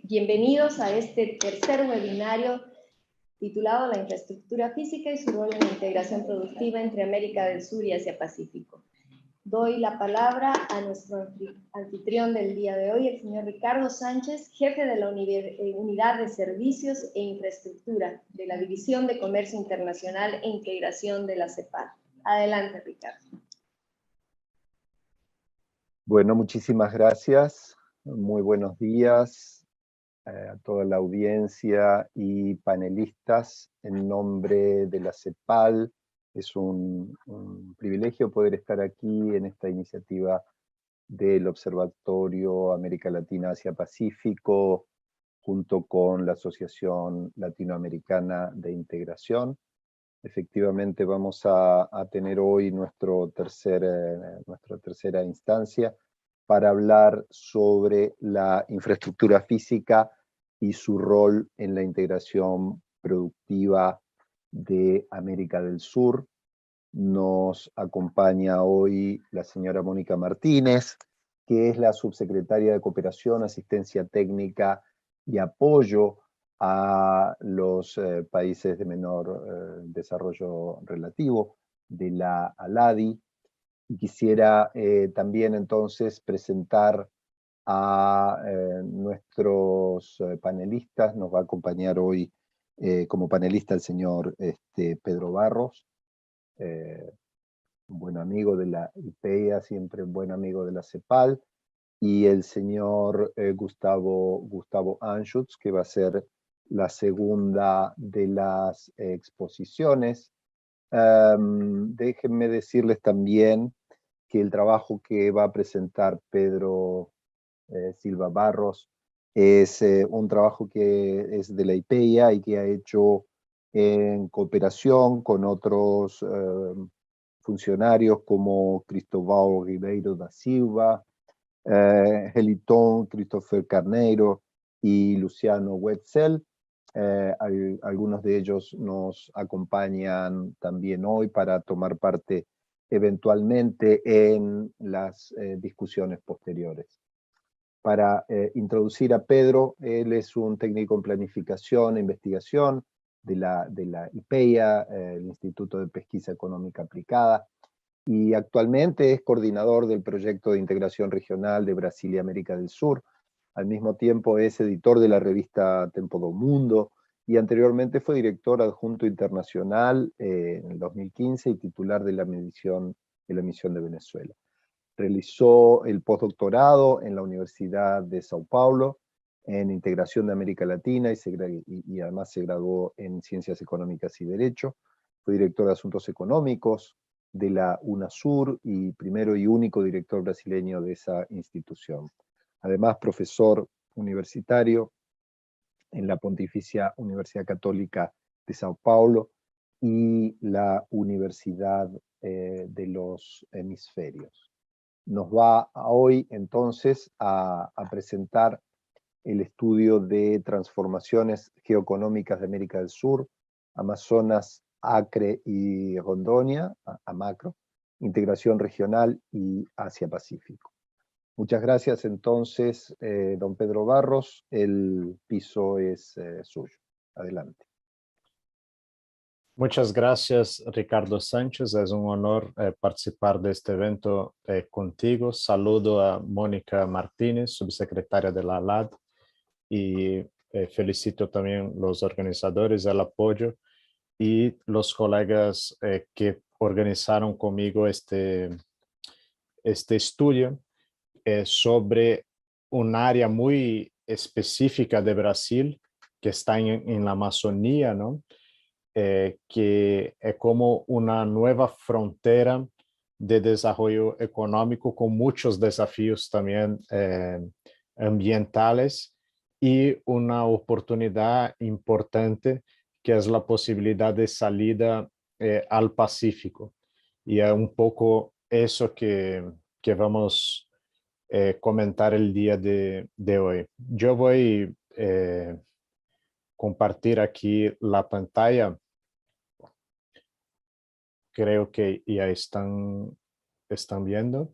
Bienvenidos a este tercer webinario titulado La infraestructura física y su rol en la integración productiva entre América del Sur y Asia-Pacífico. Doy la palabra a nuestro anfitrión del día de hoy, el señor Ricardo Sánchez, jefe de la Unidad de Servicios e Infraestructura de la División de Comercio Internacional e Integración de la CEPAL. Adelante, Ricardo. Bueno, muchísimas gracias. Muy buenos días a toda la audiencia y panelistas. En nombre de la CEPAL, es un privilegio poder estar aquí en esta iniciativa del Observatorio América Latina Asia Pacífico, junto con la Asociación Latinoamericana de Integración. Efectivamente vamos a tener hoy nuestra tercera instancia para hablar sobre la infraestructura física y su rol en la integración productiva de América del Sur. Nos acompaña hoy la señora Mónica Martínez, que es la subsecretaria de Cooperación, Asistencia Técnica y Apoyo a los países de menor desarrollo relativo de la ALADI. Y quisiera también entonces presentar a nuestros panelistas. Nos va a acompañar hoy como panelista el señor Pedro Barros, un buen amigo de la IPEA, siempre un buen amigo de la CEPAL, y el señor Gustavo Anschutz, que va a ser la segunda de las exposiciones. Déjenme decirles también que el trabajo que va a presentar Pedro Silva Barros es un trabajo que es de la IPEA y que ha hecho en cooperación con otros funcionarios como Cristóbal Ribeiro da Silva, Helitón Christopher Carneiro y Luciano Wetzel. Algunos de ellos nos acompañan también hoy para tomar parte eventualmente en las discusiones posteriores. Para introducir a Pedro, él es un técnico en planificación e investigación de la IPEA, el Instituto de Pesquisa Económica Aplicada, y actualmente es coordinador del proyecto de integración regional de Brasil y América del Sur. Al mismo tiempo es editor de la revista Tempo do Mundo, y anteriormente fue director adjunto internacional en el 2015 y titular de la misión de Venezuela. Realizó el postdoctorado en la Universidad de Sao Paulo en Integración de América Latina y además se graduó en Ciencias Económicas y Derecho. Fue director de Asuntos Económicos de la UNASUR y primero y único director brasileño de esa institución. Además, profesor universitario en la Pontificia Universidad Católica de Sao Paulo y la Universidad de los Hemisferios. Nos va hoy entonces a presentar el estudio de transformaciones geoeconómicas de América del Sur, Amazonas, Acre y Rondônia, AMACRO, integración regional y Asia-Pacífico. Muchas gracias entonces, don Pedro Barros, el piso es suyo. Adelante. Muchas gracias, Ricardo Sánchez. Es un honor participar de este evento contigo. Saludo a Mónica Martínez, subsecretaria de la ALAD, y felicito también a los organizadores, el apoyo y los colegas que organizaron conmigo este estudio sobre un área muy específica de Brasil que está en la Amazonía, ¿no? Que es como una nueva frontera de desarrollo económico con muchos desafíos también ambientales y una oportunidad importante que es la posibilidad de salida al Pacífico. Y es un poco eso que vamos a comentar el día de hoy. Yo voy a compartir aquí la pantalla. Creo que ya están viendo.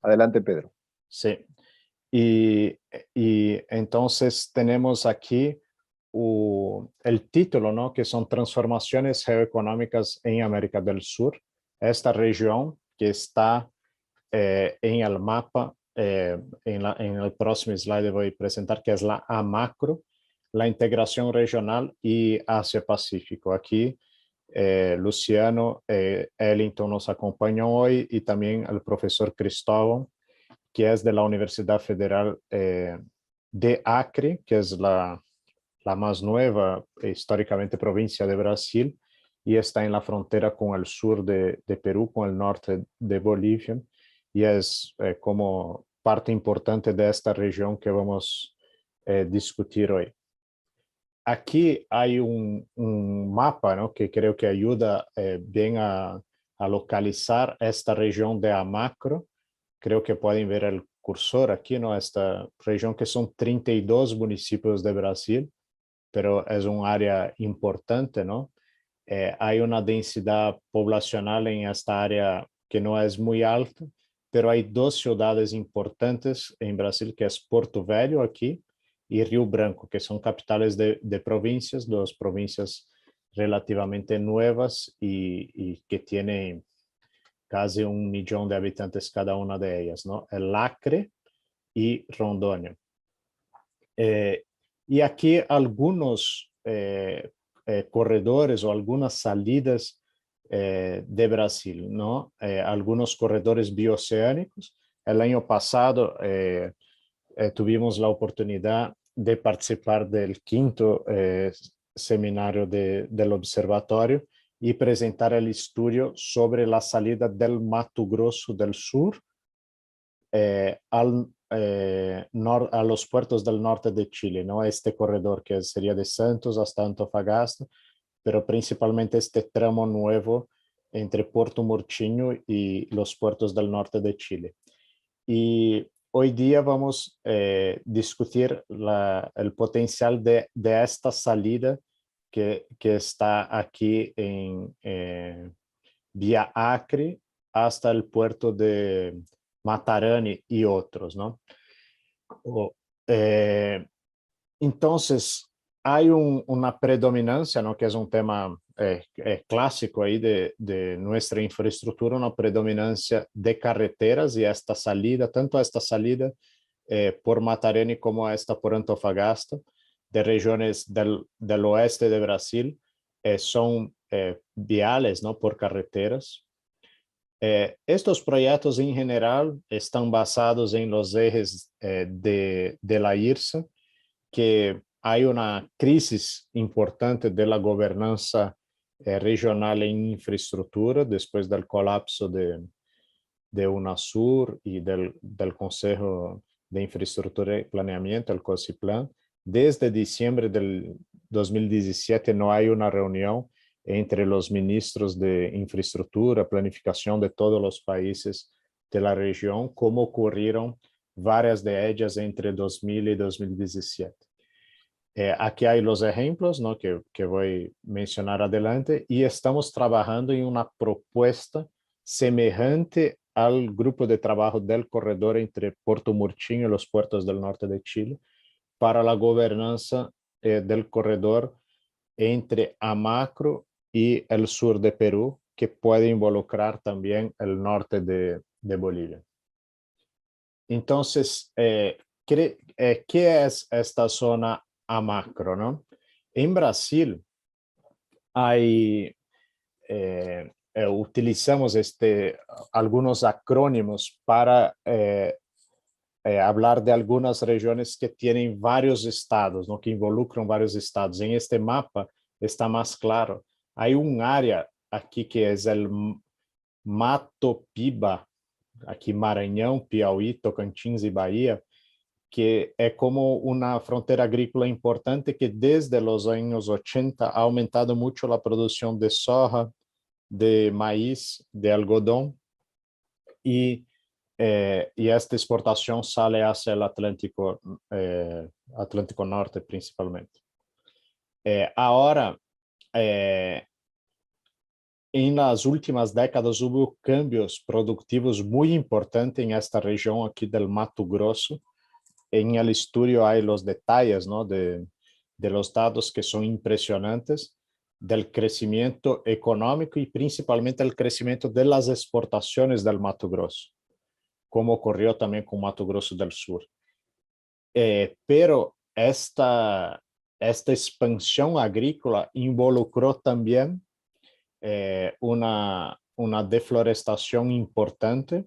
Adelante, Pedro. Sí. Y entonces tenemos aquí el título, ¿no? Que son Transformaciones Geoeconómicas en América del Sur. Esta región que está en el mapa, en el próximo slide voy a presentar, que es la AMACRO, la integración regional y Asia-Pacífico. Aquí Luciano Ellington nos acompañó hoy y también el profesor Cristóbal, que es de la Universidad Federal de Acre, que es la más nueva históricamente provincia de Brasil, y está en la frontera con el sur de Perú, con el norte de Bolivia, y es como parte importante de esta región que vamos a discutir hoy. Aquí hay un mapa, ¿no? Que creo que ayuda bien a localizar esta región de Amacro. Creo que pueden ver el cursor aquí, ¿no? Esta región que son 32 municipios de Brasil, pero es un área importante, ¿no? Hay una densidad poblacional en esta área que no es muy alta, pero hay dos ciudades importantes en Brasil, que es Porto Velho aquí y Río Branco, que son capitales de provincias, dos provincias relativamente nuevas y que tienen casi 1 millón de habitantes cada una de ellas, ¿no? El Acre y Rondônia. Y aquí algunos corredores o algunas salidas de Brasil, ¿no? Algunos corredores bioceánicos. El año pasado tuvimos la oportunidad de participar del quinto seminario del observatorio y presentar el estudio sobre la salida del Mato Grosso del Sur a los puertos del norte de Chile, ¿no? Este corredor que sería de Santos hasta Antofagasta, pero principalmente este tramo nuevo entre Puerto Murtinho y los puertos del norte de Chile. Y hoy día vamos a discutir el potencial de esta salida que está aquí en vía Acre hasta el puerto de Matarani y otros, ¿no? Entonces, hay una predominancia, ¿no? Que es un tema clásico ahí de nuestra infraestructura, una predominancia de carreteras y esta salida, tanto esta salida por Matarani como esta por Antofagasta, de regiones del oeste de Brasil, son viales, ¿no? Por carreteras. Estos proyectos en general están basados en los ejes de la IRSA, que hay una crisis importante de la gobernanza regional en infraestructura después del colapso de UNASUR y del Consejo de Infraestructura y Planeamiento, el COSIPLAN. Desde diciembre del 2017 no hay una reunión entre los ministros de infraestructura, planificación de todos los países de la región, como ocurrieron varias de ellas entre 2000 y 2017. Aquí hay los ejemplos, ¿no? que voy a mencionar adelante, y estamos trabajando en una propuesta semejante al grupo de trabajo del corredor entre Puerto Murtinho y los puertos del norte de Chile para la gobernanza del corredor entre Amacro y el sur de Perú, que puede involucrar también el norte de Bolivia. Entonces, ¿qué es esta zona Amacro, ¿no? En Brasil hay, utilizamos algunos acrónimos para hablar de algunas regiones que tienen varios estados, ¿no? Que involucran varios estados. En este mapa está más claro. Hay un área aquí que es el Mato Piba, aquí Maranhão, Piauí, Tocantins y Bahía, que es como una frontera agrícola importante que desde los años 80 ha aumentado mucho la producción de soja, de maíz, de algodón, y esta exportación sale hacia el Atlántico Norte principalmente. Ahora, en las últimas décadas hubo cambios productivos muy importantes en esta región aquí del Mato Grosso. En el estudio hay los detalles, ¿no? de los datos que son impresionantes del crecimiento económico y principalmente el crecimiento de las exportaciones del Mato Grosso, como ocurrió también con Mato Grosso del Sur. Pero esta expansión agrícola involucró también una deflorestación importante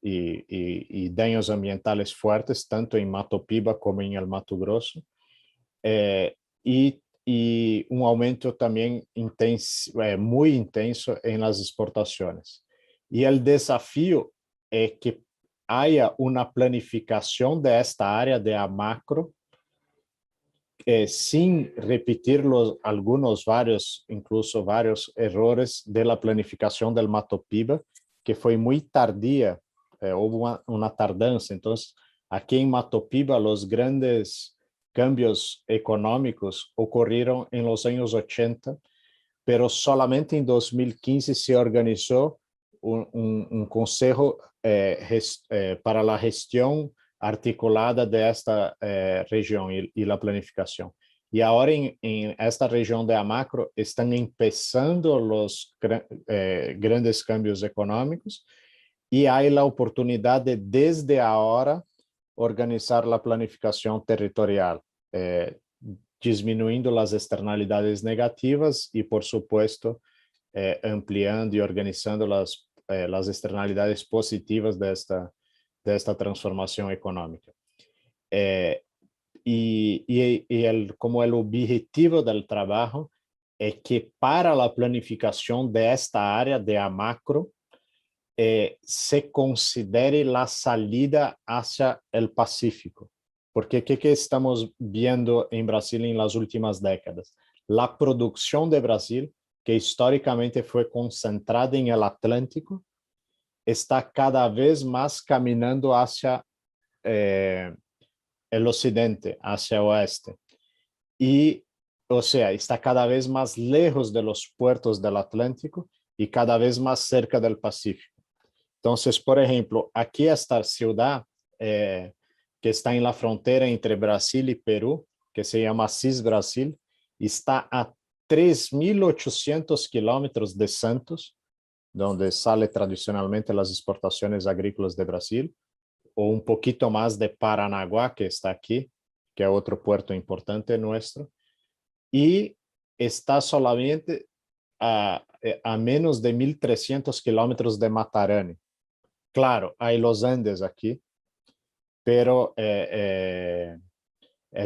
y daños ambientales fuertes, tanto en Mato Piba como en el Mato Grosso, y un aumento también muy intenso en las exportaciones. Y el desafío es que haya una planificación de esta área de a macro, sin repetir incluso varios errores de la planificación del Mato Piba, que fue muy tardía, hubo una tardanza. Entonces, aquí en Mato Piba, los grandes cambios económicos ocurrieron en los años 80, pero solamente en 2015 se organizó un consejo para la gestión articulada de esta región y la planificación. Y ahora en esta región de Amacro están empezando los grandes cambios económicos y hay la oportunidad de desde ahora organizar la planificación territorial, disminuyendo las externalidades negativas y, por supuesto, ampliando y organizando las externalidades positivas de esta transformación económica. Como el objetivo del trabajo es que para la planificación de esta área de a macro, se considere la salida hacia el Pacífico. Porque ¿qué estamos viendo en Brasil en las últimas décadas? La producción de Brasil, que históricamente fue concentrada en el Atlántico, está cada vez más caminando hacia el occidente, hacia el oeste. Y, o sea, está cada vez más lejos de los puertos del Atlántico y cada vez más cerca del Pacífico. Entonces, por ejemplo, aquí esta ciudad que está en la frontera entre Brasil y Perú, que se llama Assis Brasil, está a 3.800 kilómetros de Santos, donde sale tradicionalmente las exportaciones agrícolas de Brasil, o un poquito más de Paranaguá, que está aquí, que es otro puerto importante nuestro, y está solamente a menos de 1.300 kilómetros de Matarani. Claro, hay los Andes aquí, pero es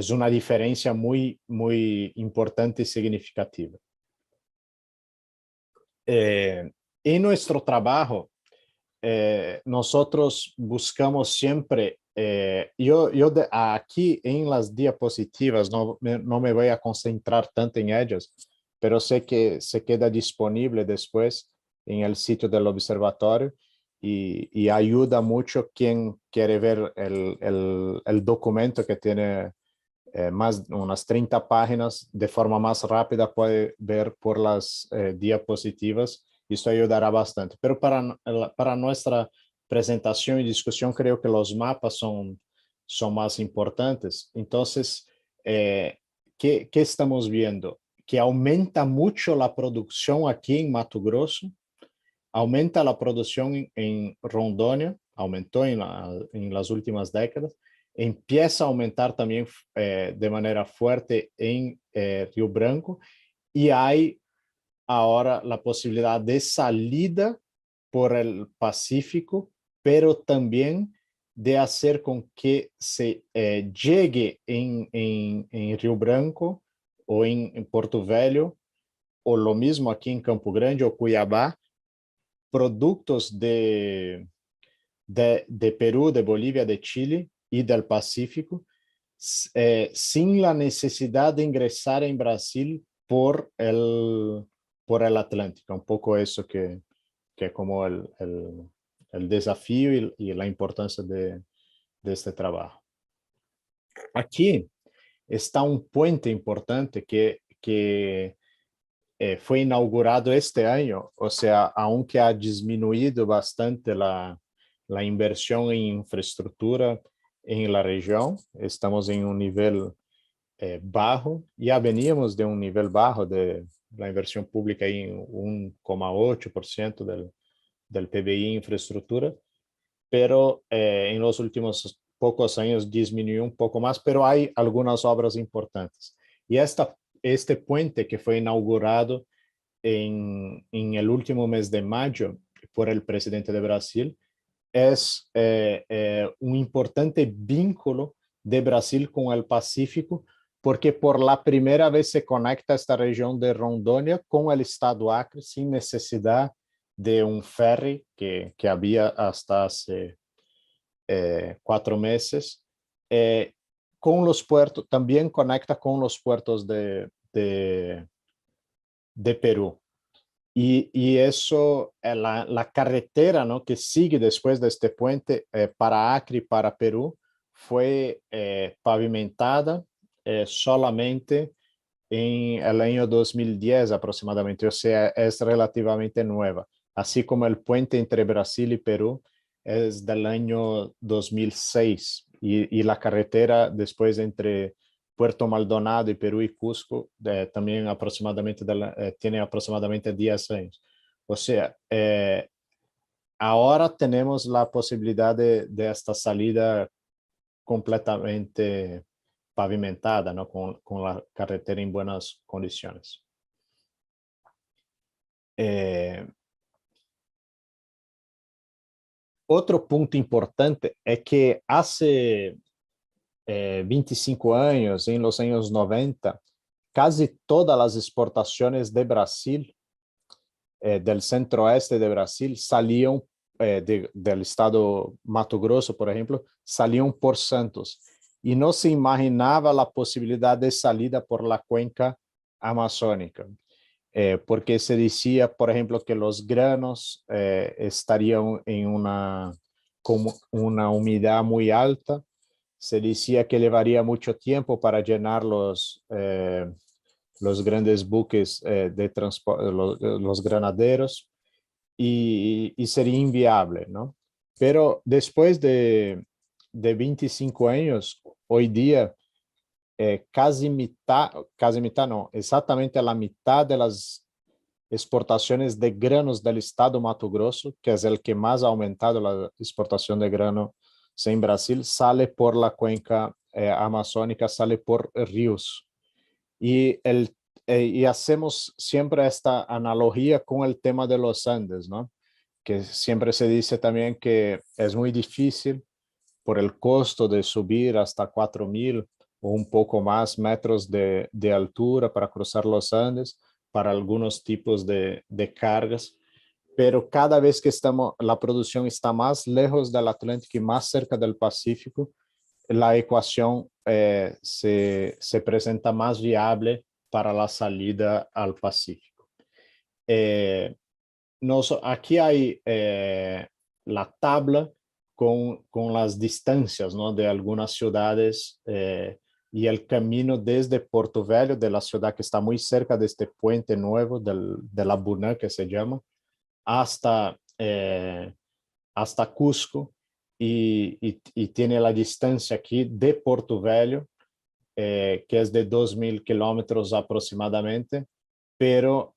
una diferencia muy, muy importante y significativa. En nuestro trabajo, nosotros buscamos siempre, aquí en las diapositivas, no me voy a concentrar tanto en ellas, pero sé que se queda disponible después en el sitio del observatorio y ayuda mucho quien quiere ver el documento que tiene unas 30 páginas de forma más rápida, puede ver por las diapositivas. Esto ayudará bastante. Pero para nuestra presentación y discusión, creo que los mapas son más importantes. Entonces, ¿qué estamos viendo? Que aumenta mucho la producción aquí en Mato Grosso, aumenta la producción en Rondônia, aumentó en las últimas décadas, empieza a aumentar también de manera fuerte en Río Branco, y hay ahora la posibilidad de salida por el Pacífico, pero también de hacer con que se llegue en Río Branco o en Porto Velho, o lo mismo aquí en Campo Grande o Cuiabá, productos de Perú, de Bolivia, de Chile y del Pacífico, sin la necesidad de ingresar en Brasil por el Atlántico. Un poco eso que es como el desafío y la importancia de este trabajo. Aquí está un puente importante que fue inaugurado este año, o sea, aunque ha disminuido bastante la inversión en infraestructura en la región, estamos en un nivel bajo, ya veníamos de un nivel bajo de la inversión pública en 1,8% del PBI en infraestructura, pero en los últimos pocos años disminuyó un poco más, pero hay algunas obras importantes. Y este puente que fue inaugurado en el último mes de mayo por el presidente de Brasil es un importante vínculo de Brasil con el Pacífico, porque por la primera vez se conecta esta región de Rondônia con el estado Acre sin necesidad de un ferry que había hasta hace 4 meses. Con los puertos, también conecta con los puertos de Perú. Y eso, la carretera, ¿no?, que sigue después de este puente para Acre y para Perú fue pavimentada solamente en el año 2010 aproximadamente, o sea, es relativamente nueva. Así como el puente entre Brasil y Perú es del año 2006 y la carretera después entre Puerto Maldonado y Perú y Cusco también aproximadamente tiene aproximadamente 10 años. O sea, ahora tenemos la posibilidad de esta salida completamente pavimentada, ¿no?, con la carretera en buenas condiciones. Otro punto importante es que hace 25 años, en los años 90, casi todas las exportaciones de Brasil, del centro-oeste de Brasil, salían del estado Mato Grosso, por ejemplo, salían por Santos. Y no se imaginaba la posibilidad de salida por la cuenca amazónica, porque se decía, por ejemplo, que los granos estarían en una humedad muy alta. Se decía que llevaría mucho tiempo para llenar los grandes buques de transporte, los granaderos, y sería inviable, ¿no? Pero después de 25 años, hoy día, casi mitad no, exactamente la mitad de las exportaciones de granos del estado Mato Grosso, que es el que más ha aumentado la exportación de granos en Brasil, sale por la cuenca amazónica, sale por ríos. Y hacemos siempre esta analogía con el tema de los Andes, ¿no? Que siempre se dice también que es muy difícil por el costo de subir hasta 4.000 o un poco más metros de altura para cruzar los Andes para algunos tipos de cargas. Pero cada vez que la producción está más lejos del Atlántico y más cerca del Pacífico, la ecuación se presenta más viable para la salida al Pacífico. Aquí hay la tabla con las distancias, ¿no?, de algunas ciudades y el camino desde Porto Velho, de la ciudad que está muy cerca de este puente nuevo de la Bunã, que se llama, hasta Cusco, y tiene la distancia aquí de Porto Velho, que es de 2.000 kilómetros aproximadamente, pero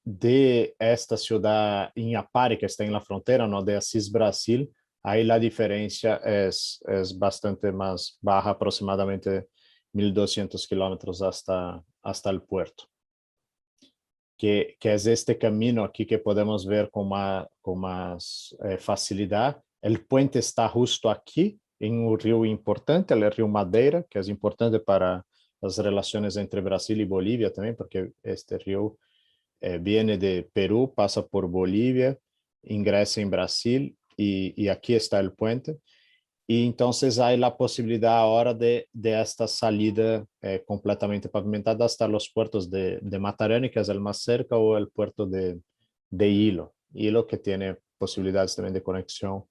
de esta ciudad Inhapari, que está en la frontera, ¿no?, de Assis, Brasil, ahí la diferencia es bastante más baja, aproximadamente 1.200 kilómetros hasta el puerto. Que es este camino aquí que podemos ver con más facilidad. El puente está justo aquí, en un río importante, el río Madeira, que es importante para las relaciones entre Brasil y Bolivia también, porque este río viene de Perú, pasa por Bolivia, ingresa en Brasil y aquí está el puente. Y entonces hay la posibilidad ahora de esta salida completamente pavimentada hasta los puertos de Matarani, que es el más cerca, o el puerto de Ilo, que tiene posibilidades también de conexión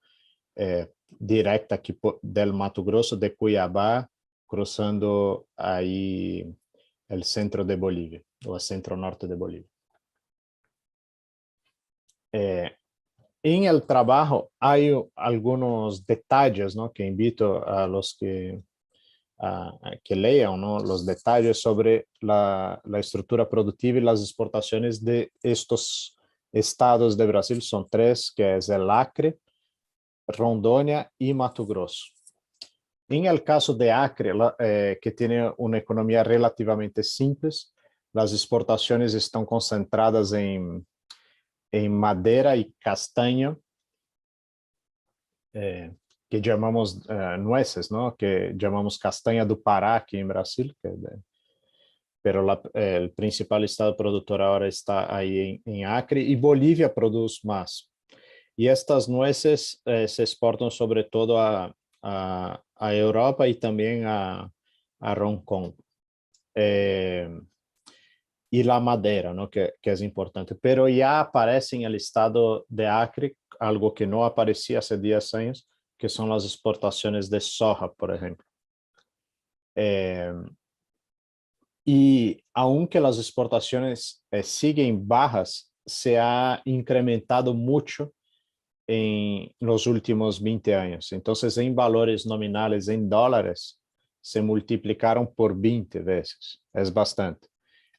directa aquí del Mato Grosso, de Cuiabá, cruzando ahí el centro de Bolivia. o el centro norte de Bolivia. En el trabajo hay algunos detalles, ¿no? Que invito a los que, a que lean, ¿no? Los detalles sobre la estructura productiva y las exportaciones de estos estados de Brasil. Son tres, que es el Acre, Rondônia y Mato Grosso. En el caso de Acre, que tiene una economía relativamente simple, las exportaciones están concentradas en madera y castaña, que llamamos nueces, ¿no? Que llamamos castaña do Pará aquí en Brasil, pero el principal estado productor ahora está ahí en Acre, y Bolivia produce más. Y estas nueces se exportan sobre todo a Europa y también a Hong Kong. Y la madera, ¿no? Que es importante. Pero ya aparece en el estado de Acre algo que no aparecía hace 10 años, que son las exportaciones de soja, por ejemplo. Y aunque las exportaciones siguen bajas, se ha incrementado mucho en los últimos 20 años. Entonces, en valores nominales, en dólares, se multiplicaron por 20 veces. Es bastante.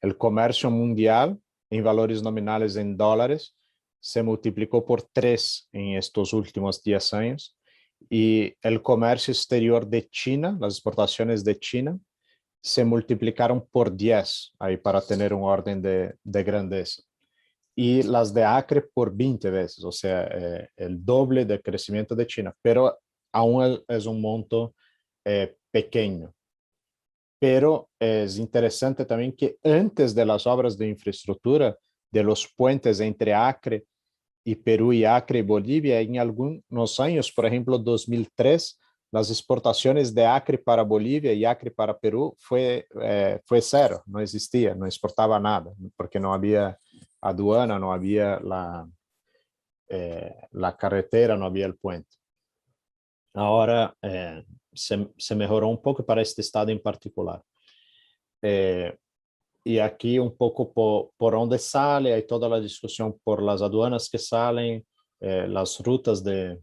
El comercio mundial, en valores nominales en dólares, se multiplicó por 3 en estos últimos 10 años. Y el comercio exterior de China, las exportaciones de China, se multiplicaron por 10, ahí para tener un orden de grandeza. Y las de Acre por 20 veces, o sea, el doble del crecimiento de China, pero aún es un monto pequeño. Pero es interesante también que antes de las obras de infraestructura, de los puentes entre Acre y Perú y Acre y Bolivia, en algunos años, por ejemplo, 2003, las exportaciones de Acre para Bolivia y Acre para Perú fue cero, no existía, no exportaba nada, porque no había aduana, no había la carretera, no había el puente. Ahora se mejoró un poco para este estado en particular. Y aquí un poco por dónde sale, hay toda la discusión por las aduanas que salen, las rutas de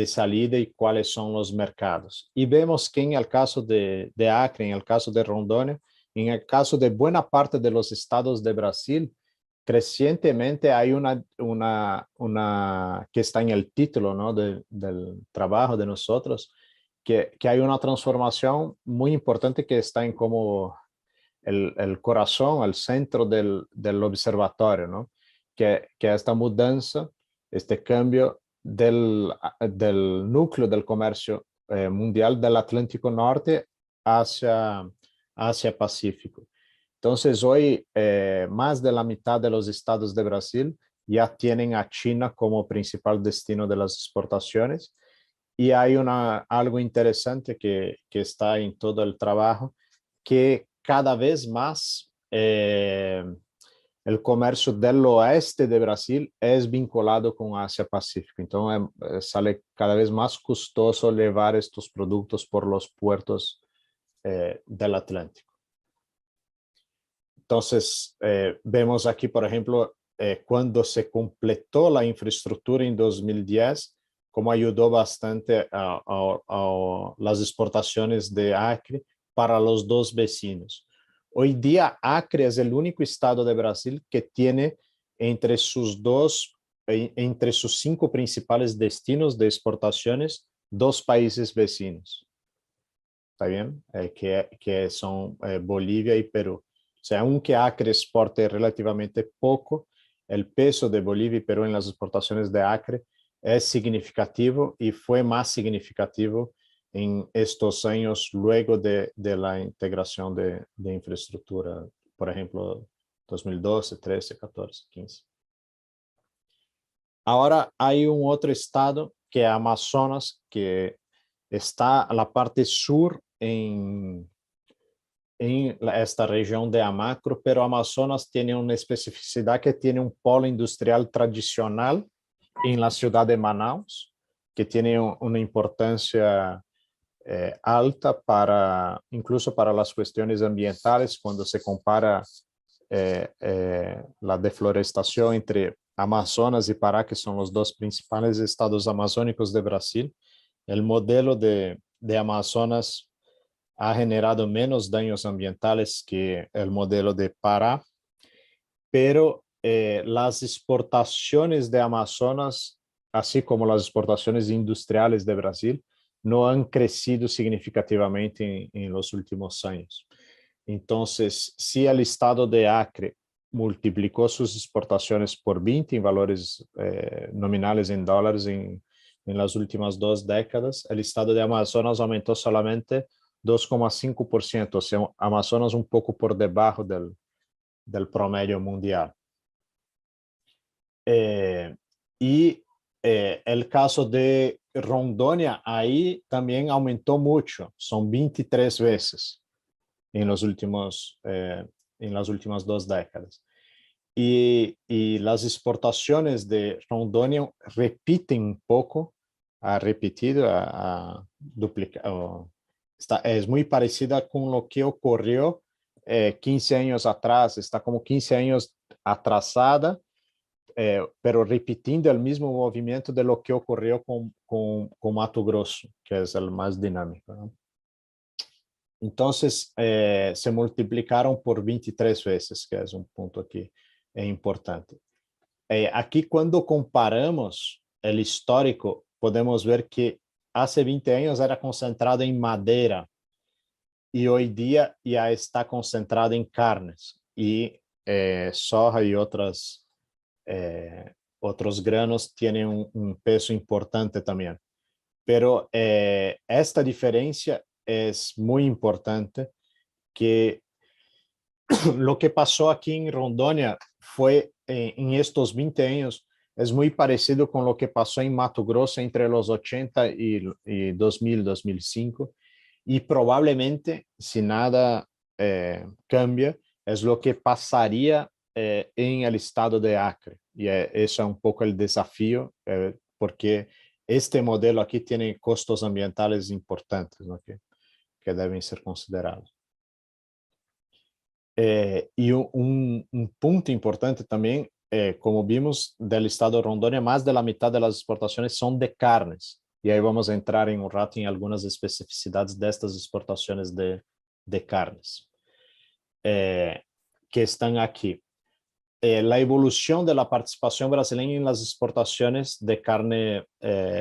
salida y cuáles son los mercados. Y vemos que en el caso de Acre, en el caso de Rondônia, en el caso de buena parte de los estados de Brasil, crecientemente hay una que está en el título, ¿no? del trabajo de nosotros, que hay una transformación muy importante que está en como el corazón, el centro del observatorio, ¿no? Que esta mudanza, este cambio del núcleo del comercio mundial del Atlántico Norte hacia Pacífico. Entonces, hoy más de la mitad de los estados de Brasil ya tienen a China como principal destino de las exportaciones. Y hay algo interesante que está en todo el trabajo, que cada vez más el comercio del oeste de Brasil es vinculado con Asia-Pacífico. Entonces, sale cada vez más costoso llevar estos productos por los puertos del Atlántico. Entonces, vemos aquí, por ejemplo, cuando se completó la infraestructura en 2010, cómo ayudó bastante a las exportaciones de Acre para los dos vecinos. Hoy día, Acre es el único estado de Brasil que tiene entre sus 5 principales destinos de exportaciones, 2 países vecinos. ¿Está bien? Que son Bolivia y Perú. O sea, aunque Acre exporte relativamente poco, el peso de Bolivia y Perú en las exportaciones de Acre es significativo y fue más significativo en estos años luego de la integración de infraestructura, por ejemplo, 2012, 13, 14, 15. Ahora hay un otro estado que es Amazonas, que está a la parte sur en esta región de Amacro, pero Amazonas tiene una especificidad que tiene un polo industrial tradicional en la ciudad de Manaus, que tiene una importancia alta incluso para las cuestiones ambientales cuando se compara la deforestación entre Amazonas y Pará, que son los dos principales estados amazónicos de Brasil. El modelo de Amazonas ha generado menos daños ambientales que el modelo de Pará, pero las exportaciones de Amazonas, así como las exportaciones industriales de Brasil, no han crecido significativamente en los últimos años. Entonces, si el estado de Acre multiplicó sus exportaciones por 20 en valores nominales en dólares en las últimas 2 décadas, el estado de Amazonas aumentó solamente 2,5%, o sea, Amazonas un poco por debajo del promedio mundial. El caso de Rondônia, ahí también aumentó mucho, son 23 veces en las últimas 2 décadas. Y las exportaciones de Rondônia repiten un poco, ha repetido, ha duplicado. Es muy parecida con lo que ocurrió 15 años atrás, está como 15 años atrasada, pero repitiendo el mismo movimiento de lo que ocurrió con Mato Grosso, que es el más dinámico, ¿no? Entonces, se multiplicaron por 23 veces, que es un punto que es importante. Aquí, cuando comparamos el histórico, podemos ver que hace 20 años era concentrado en madera y hoy día ya está concentrado en carnes y soja y otros granos tienen un peso importante también. Pero esta diferencia es muy importante, que lo que pasó aquí en Rondônia fue en estos 20 años, es muy parecido con lo que pasó en Mato Grosso entre los 80 y 2000, 2005. Y probablemente, si nada cambia, es lo que pasaría en el estado de Acre. Y eso es un poco el desafío, porque este modelo aquí tiene costos ambientales importantes, ¿no? que deben ser considerados. Y un punto importante también, como vimos del estado de Rondônia, más de la mitad de las exportaciones son de carnes. Y ahí vamos a entrar en un rato en algunas especificidades de estas exportaciones de carnes que están aquí. La evolución de la participación brasileña en las exportaciones de carne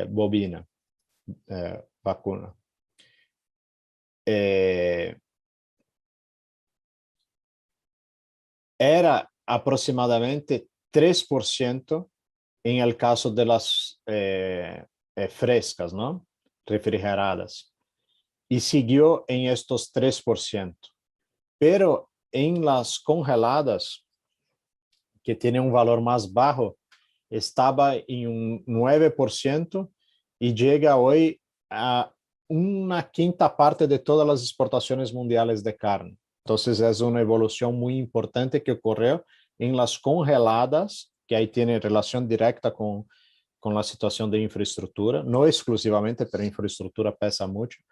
bovina, vacuna. Era aproximadamente 3% en el caso de las frescas, ¿no? Refrigeradas. Y siguió en estos 3%. Pero en las congeladas, que tienen un valor más bajo, estaba en un 9% y llega hoy a una quinta parte de todas las exportaciones mundiales de carne. Entonces es una evolución muy importante que ocurrió en las congeladas, que ahí tiene relación directa con la situación de infraestructura, no exclusivamente, pero infraestructura pesa mucho.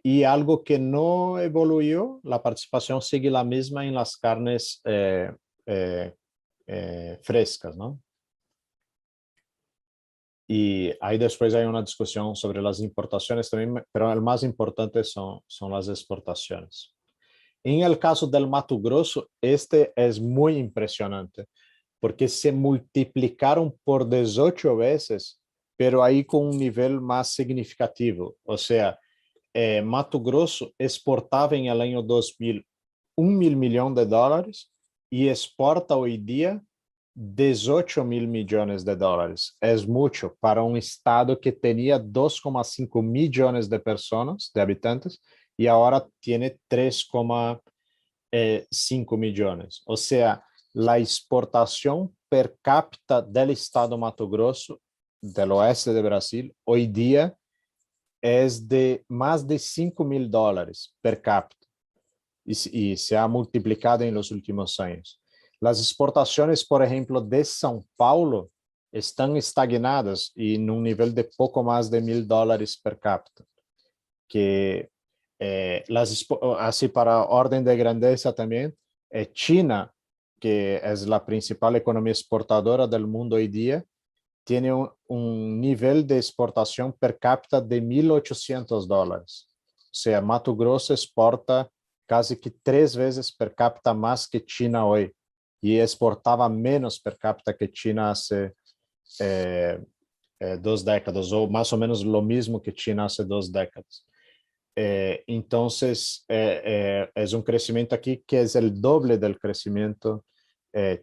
Y algo que no evoluyó, la participación sigue la misma en las carnes frescas, ¿no? Y ahí después hay una discusión sobre las importaciones también, pero el más importante son las exportaciones. En el caso del Mato Grosso, este es muy impresionante, porque se multiplicaron por 18 veces, pero ahí con un nivel más significativo. O sea, Mato Grosso exportaba en el año 2000 $1.000 millones y exporta hoy día 18 mil millones de dólares. Es mucho para un estado que tenía 2,5 millones de personas, de habitantes, y ahora tiene 3,5 millones. O sea, la exportación per cápita del estado Mato Grosso, del oeste de Brasil, hoy día es de más de $5.000 per cápita y se ha multiplicado en los últimos años. Las exportaciones, por ejemplo, de São Paulo están estagnadas y en un nivel de poco más de $1.000 per cápita. Que así para orden de grandeza también, China, que es la principal economía exportadora del mundo hoy día, tiene un nivel de exportación per cápita de $1.800. O sea, Mato Grosso exporta casi que 3 veces per cápita más que China hoy, y exportaba menos per cápita que China hace 2 décadas, o más o menos lo mismo que China hace 2 décadas. Entonces, es un crecimiento aquí que es el doble del crecimiento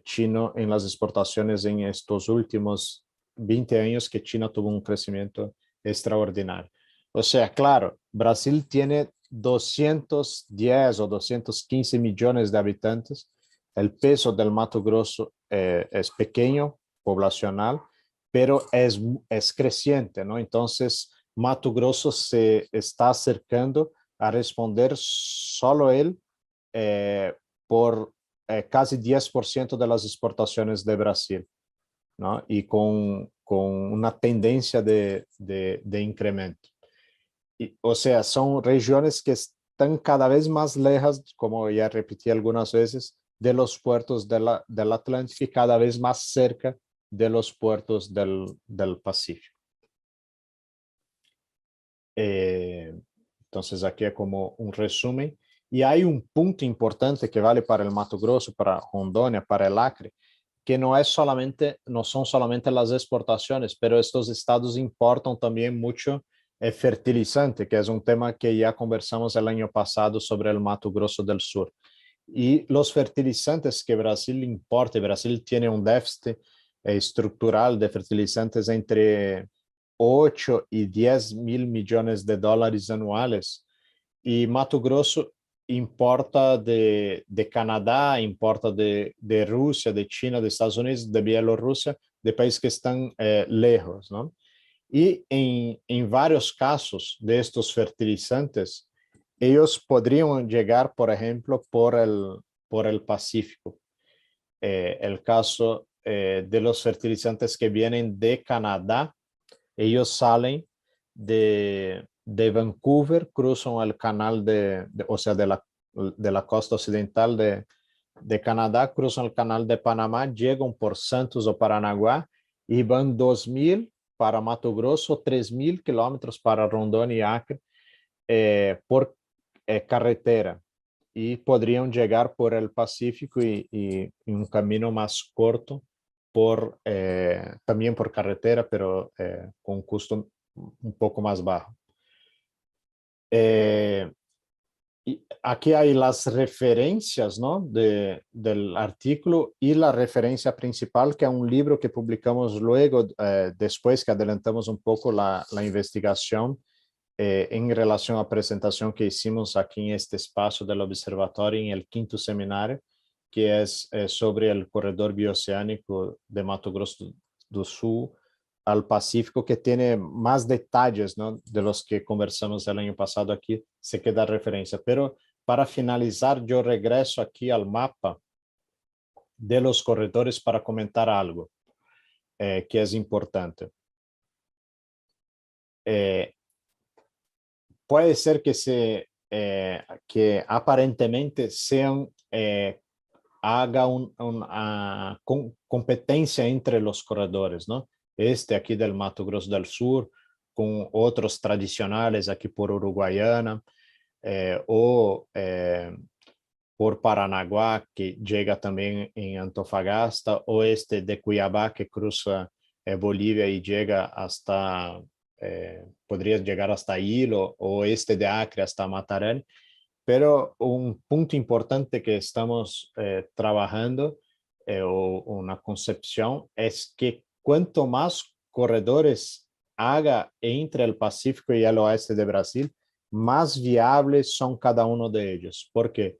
chino en las exportaciones en estos últimos 20 años, que China tuvo un crecimiento extraordinario. O sea, claro, Brasil tiene 210 o 215 millones de habitantes. El peso del Mato Grosso es pequeño, poblacional, pero es creciente, ¿no? Entonces, Mato Grosso se está acercando a responder solo él por casi 10% de las exportaciones de Brasil, ¿no? Y con una tendencia de incremento. O sea, son regiones que están cada vez más lejas, como ya repetí algunas veces, de los puertos del Atlántico, y cada vez más cerca de los puertos del Pacífico. Entonces aquí es como un resumen. Y hay un punto importante que vale para el Mato Grosso, para Rondônia, para el Acre, que no son solamente las exportaciones, pero estos estados importan también mucho fertilizante, que es un tema que ya conversamos el año pasado sobre el Mato Grosso del Sur. Y los fertilizantes que Brasil importa, Brasil tiene un déficit estructural de fertilizantes entre 8 y 10 mil millones de dólares anuales. Y Mato Grosso importa de Canadá, importa de Rusia, de China, de Estados Unidos, de Bielorrusia, de países que están lejos, ¿no? Y en varios casos de estos fertilizantes, ellos podrían llegar, por ejemplo, por el Pacífico. El caso de los fertilizantes que vienen de Canadá, ellos salen de Vancouver, cruzan el canal o sea, de la costa occidental de Canadá, cruzan el canal de Panamá, llegan por Santos o Paranaguá y van 2.000 para Mato Grosso, 3.000 kilómetros para Rondônia y Acre por carretera, y podrían llegar por el Pacífico y un camino más corto también por carretera, pero con un costo un poco más bajo. Y aquí hay las referencias, ¿no? del artículo, y la referencia principal, que es un libro que publicamos luego, después que adelantamos un poco la investigación en relación a la presentación que hicimos aquí en este espacio del observatorio en el 5º seminario, que es sobre el corredor bioceánico de Mato Grosso do Sul al Pacífico, que tiene más detalles, ¿no? De los que conversamos el año pasado. Aquí se queda referencia. Pero para finalizar, yo regreso aquí al mapa de los corredores para comentar algo que es importante. Puede ser que aparentemente haga una competencia entre los corredores, ¿no? Este aquí del Mato Grosso del Sur, con otros tradicionales aquí por Uruguayana, o por Paranaguá, que llega también en Antofagasta, o este de Cuiabá, que cruza Bolivia y llega hasta, podría llegar hasta Hilo, o este de Acre hasta Matarani. Pero un punto importante que estamos trabajando, o una concepción, es que cuanto más corredores haga entre el Pacífico y el oeste de Brasil, más viables son cada uno de ellos. ¿Por qué?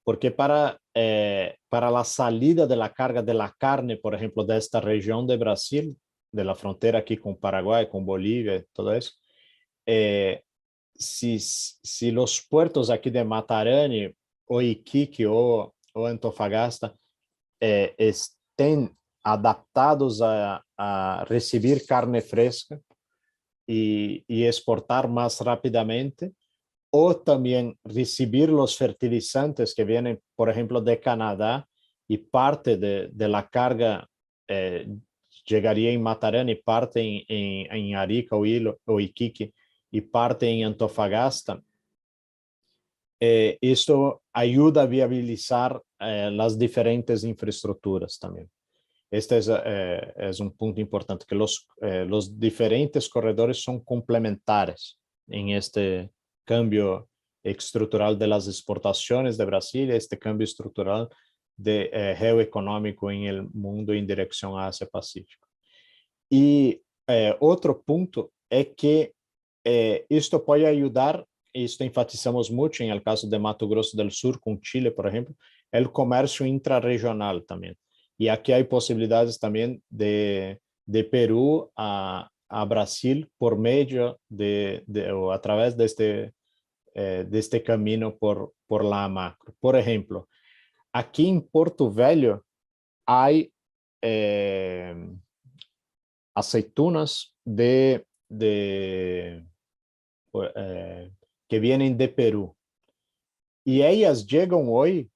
Porque para la salida de la carga de la carne, por ejemplo, de esta región de Brasil, de la frontera aquí con Paraguay, con Bolivia, todo eso, si los puertos aquí de Matarani o Iquique o Antofagasta estén adaptados a recibir carne fresca y exportar más rápidamente, o también recibir los fertilizantes que vienen, por ejemplo, de Canadá, y parte de la carga llegaría en Matarán y parte en Arica o Iquique y parte en Antofagasta. Esto ayuda a viabilizar las diferentes infraestructuras también. Este es un punto importante, que los diferentes corredores son complementares en este cambio estructural de las exportaciones de Brasil, este cambio estructural de geoeconómico en el mundo en dirección a Asia-Pacífico. Y otro punto es que esto puede ayudar, esto enfatizamos mucho en el caso de Mato Grosso del Sur con Chile, por ejemplo, el comercio intrarregional también. Y aquí hay posibilidades también de Perú a Brasil por medio o a través de este camino por la macro. Por ejemplo, aquí en Porto Velho hay aceitunas que vienen de Perú. Y ellas llegan hoy,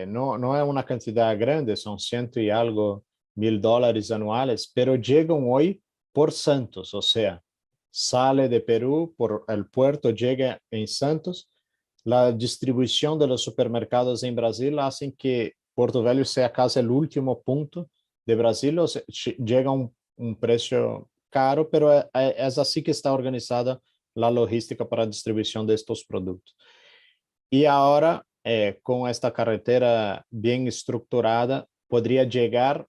no es una cantidad grande, son ciento y algo $1,000 anuales, pero llegan hoy por Santos, o sea, sale de Perú por el puerto, llega en Santos. La distribución de los supermercados en Brasil hacen que Porto Velho sea casi el último punto de Brasil, o sea, llega a un precio caro, pero es así que está organizada la logística para distribución de estos productos. Y ahora, con esta carretera bien estructurada, podría llegar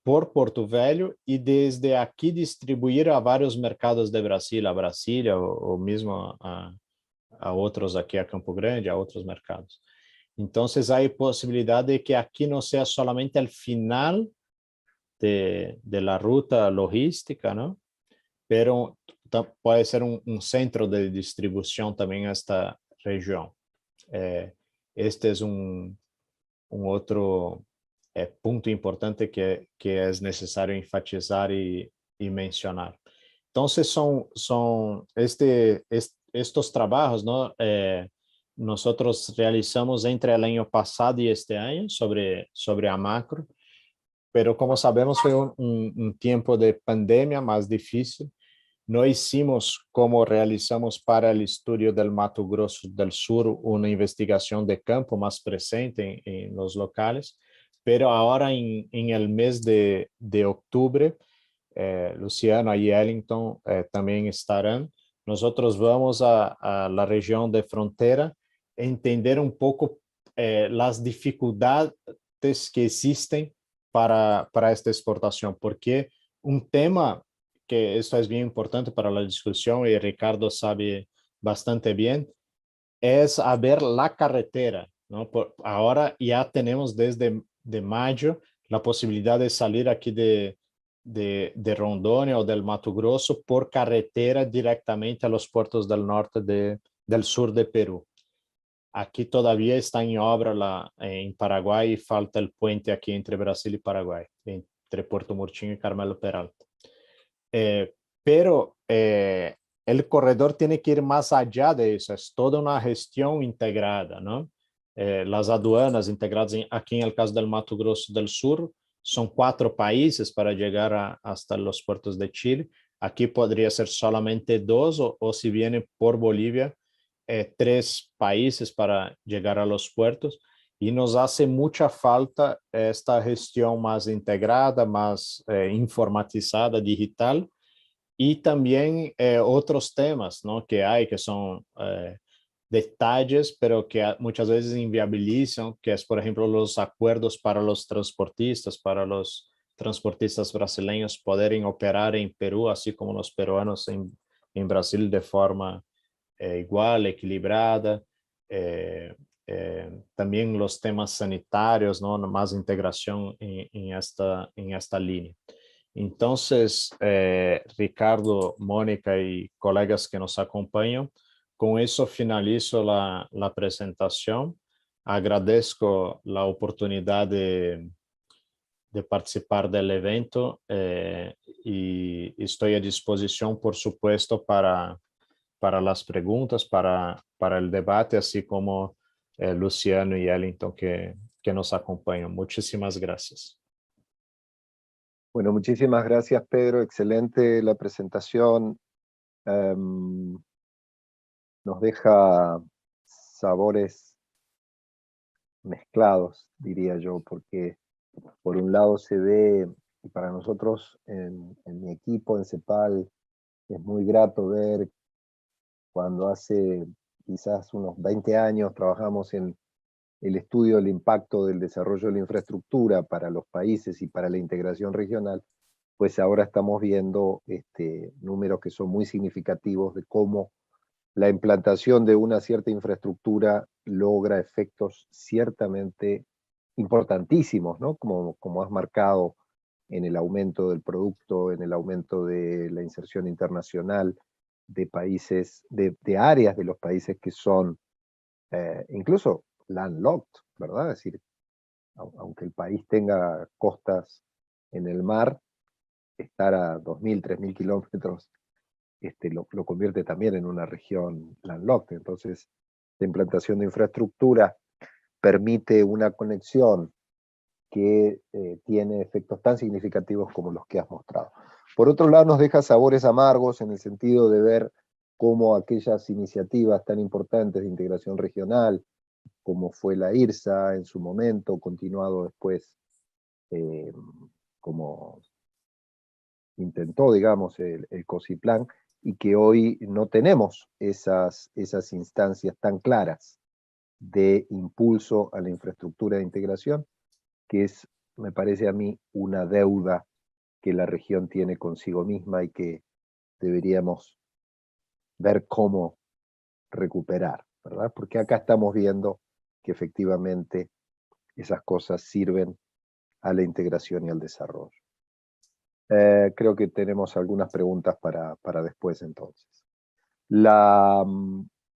por Porto Velho y desde aquí distribuir a varios mercados de Brasil, a Brasília o mismo a otros aquí a Campo Grande, a otros mercados. Entonces hay posibilidad de que aquí no sea solamente el final de la ruta logística, ¿no? Pero puede ser un centro de distribución también a esta región. Este es un otro punto importante que es necesario enfatizar y mencionar. Entonces estos trabajos, ¿no? Nosotros realizamos entre el año pasado y este año sobre Amacro, pero como sabemos fue un tiempo de pandemia más difícil. No hicimos como realizamos para el estudio del Mato Grosso del Sur una investigación de campo más presente en los locales, pero ahora en el mes de octubre, Luciano y Ellington también estarán. Nosotros vamos a la región de frontera, entender un poco las dificultades que existen para esta exportación, porque un tema que esto es bien importante para la discusión y Ricardo sabe bastante bien, es a ver la carretera, ¿no? Ahora ya tenemos desde mayo la posibilidad de salir aquí de Rondônia o del Mato Grosso por carretera directamente a los puertos del norte del sur de Perú. Aquí todavía está en obra en Paraguay y falta el puente aquí entre Brasil y Paraguay, entre Puerto Murtinho y Carmelo Peralta. Pero el corredor tiene que ir más allá de eso, es toda una gestión integrada, ¿no? Las aduanas integradas aquí en el caso del Mato Grosso del Sur son 4 países para llegar hasta los puertos de Chile. Aquí podría ser solamente 2 o si viene por Bolivia, 3 países para llegar a los puertos. Y nos hace mucha falta esta gestión más integrada, más informatizada, digital, y también otros temas, ¿no? Que hay, que son detalles, pero que muchas veces inviabilizan, que es, por ejemplo, los acuerdos para los transportistas brasileños poderem operar en Perú, así como los peruanos en Brasil de forma igual, equilibrada. También los temas sanitarios, ¿no? Más integración en esta línea. Entonces, Ricardo, Mónica y colegas que nos acompañan, con eso finalizo la presentación. Agradezco la oportunidad de participar del evento y estoy a disposición, por supuesto, para para las preguntas, para el debate, así como Luciano y Ellington que nos acompañan. Muchísimas gracias. Bueno, muchísimas gracias, Pedro. Excelente la presentación. Nos deja sabores mezclados, diría yo, porque por un lado se ve, y para nosotros en mi equipo, en CEPAL, es muy grato ver cuando hace quizás unos 20 años trabajamos en el estudio del impacto del desarrollo de la infraestructura para los países y para la integración regional, pues ahora estamos viendo números que son muy significativos de cómo la implantación de una cierta infraestructura logra efectos ciertamente importantísimos, ¿no? Como has marcado en el aumento del producto, en el aumento de la inserción internacional de países, de áreas de los países que son incluso landlocked, ¿verdad? Es decir, aunque el país tenga costas en el mar, estar a 2.000, 3.000 kilómetros lo convierte también en una región landlocked. Entonces, la implantación de infraestructura permite una conexión que tiene efectos tan significativos como los que has mostrado. Por otro lado, nos deja sabores amargos en el sentido de ver cómo aquellas iniciativas tan importantes de integración regional, como fue la IRSA en su momento, continuado después como intentó, digamos, el COSIPLAN, y que hoy no tenemos esas instancias tan claras de impulso a la infraestructura de integración, que es, me parece a mí, una deuda que la región tiene consigo misma y que deberíamos ver cómo recuperar, ¿verdad? Porque acá estamos viendo que efectivamente esas cosas sirven a la integración y al desarrollo. Creo que tenemos algunas preguntas para después entonces.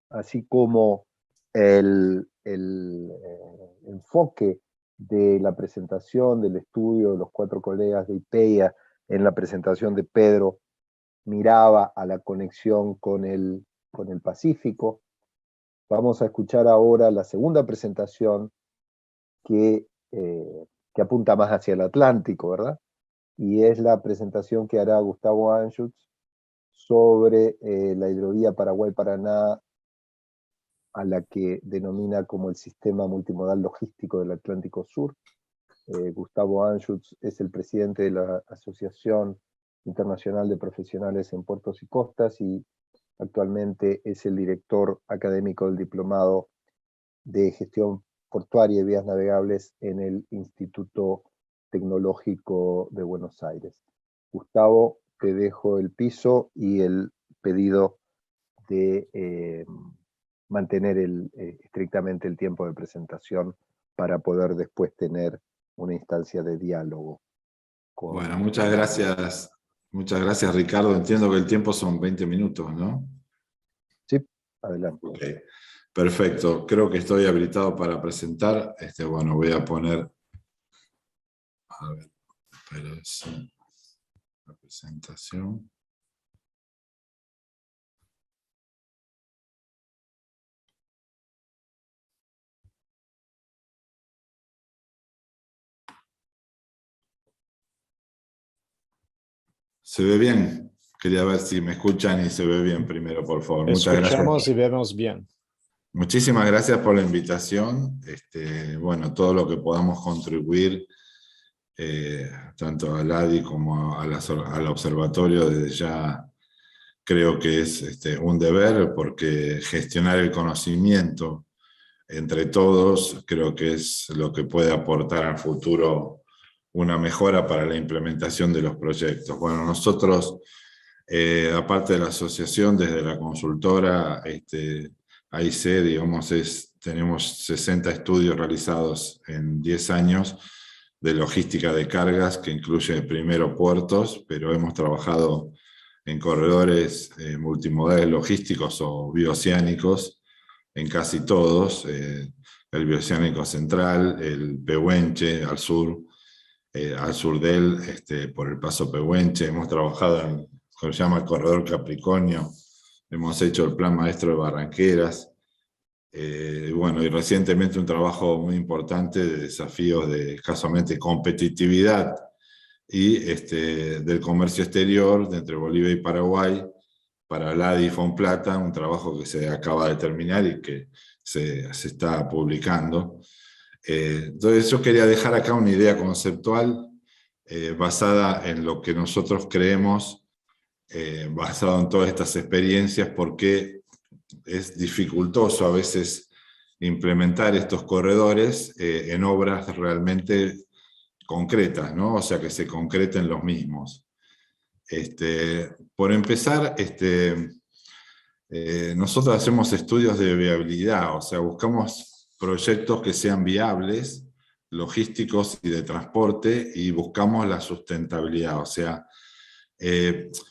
Así como el enfoque de la presentación del estudio de los 4 colegas de IPEA en la presentación de Pedro miraba a la conexión con el Pacífico, vamos a escuchar ahora la segunda presentación que apunta más hacia el Atlántico, ¿verdad? Y es la presentación que hará Gustavo Anschutz sobre la hidrovía Paraguay-Paraná, a la que denomina como el sistema multimodal logístico del Atlántico Sur. Gustavo Anschutz es el presidente de la Asociación Internacional de Profesionales en Puertos y Costas y actualmente es el director académico del Diplomado de Gestión Portuaria y Vías Navegables en el Instituto Tecnológico de Buenos Aires. Gustavo, te dejo el piso y el pedido de mantener estrictamente el tiempo de presentación para poder después tener una instancia de diálogo. Bueno, muchas gracias Ricardo. Entiendo que el tiempo son 20 minutos, ¿no? Sí, adelante. Okay. Perfecto, creo que estoy habilitado para presentar. Bueno, voy a poner... A ver, la presentación. ¿Se ve bien? Quería ver si me escuchan y se ve bien primero, por favor. Muchas gracias. Escuchamos y vemos bien. Muchísimas gracias por la invitación. Bueno, todo lo que podamos contribuir, tanto al ADI como al observatorio, desde ya creo que es un deber, porque gestionar el conocimiento entre todos creo que es lo que puede aportar al futuro una mejora para la implementación de los proyectos. Bueno, nosotros, aparte de la asociación, desde la consultora AIC, digamos, tenemos 60 estudios realizados en 10 años de logística de cargas, que incluye primero puertos, pero hemos trabajado en corredores multimodales logísticos o bioceánicos, en casi todos, el bioceánico central, el Pehuenche al sur de él, por el paso Pehuenche. Hemos trabajado en lo que se llama el corredor Capricornio, hemos hecho el Plan Maestro de Barranqueras, bueno, y recientemente un trabajo muy importante de desafíos de casualmente competitividad y del comercio exterior de entre Bolivia y Paraguay para LADI y Fonplata, un trabajo que se acaba de terminar y que se está publicando. Entonces yo quería dejar acá una idea conceptual basada en lo que nosotros creemos, basado en todas estas experiencias, porque es dificultoso a veces implementar estos corredores en obras realmente concretas, ¿no? O sea, que se concreten los mismos. Por empezar, nosotros hacemos estudios de viabilidad, o sea, buscamos proyectos que sean viables, logísticos y de transporte, y buscamos la sustentabilidad, o sea,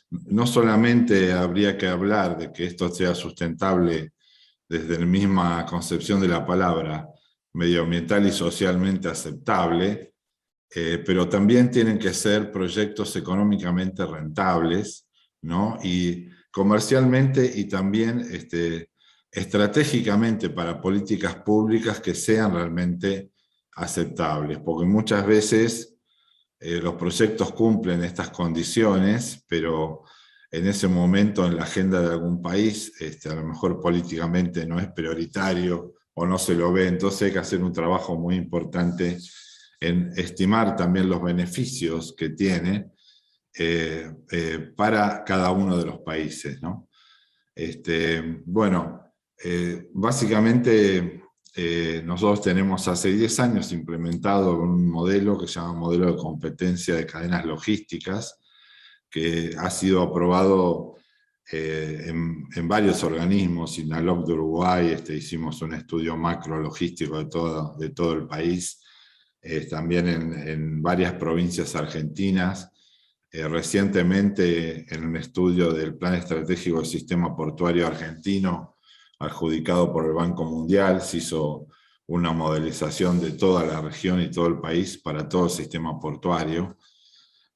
no solamente habría que hablar de que esto sea sustentable desde la misma concepción de la palabra, medioambiental y socialmente aceptable, pero también tienen que ser proyectos económicamente rentables, ¿no? Y comercialmente y también estratégicamente para políticas públicas que sean realmente aceptables, porque muchas veces los proyectos cumplen estas condiciones, pero en ese momento en la agenda de algún país, a lo mejor políticamente no es prioritario o no se lo ve, entonces hay que hacer un trabajo muy importante en estimar también los beneficios que tiene para cada uno de los países, ¿no? Bueno, básicamente nosotros tenemos hace 10 años implementado un modelo que se llama modelo de competencia de cadenas logísticas, que ha sido aprobado en varios organismos. INALOC de Uruguay, hicimos un estudio macro logístico de todo el país, también en varias provincias argentinas. Recientemente, en un estudio del Plan Estratégico del Sistema Portuario Argentino, adjudicado por el Banco Mundial, se hizo una modelización de toda la región y todo el país para todo el sistema portuario.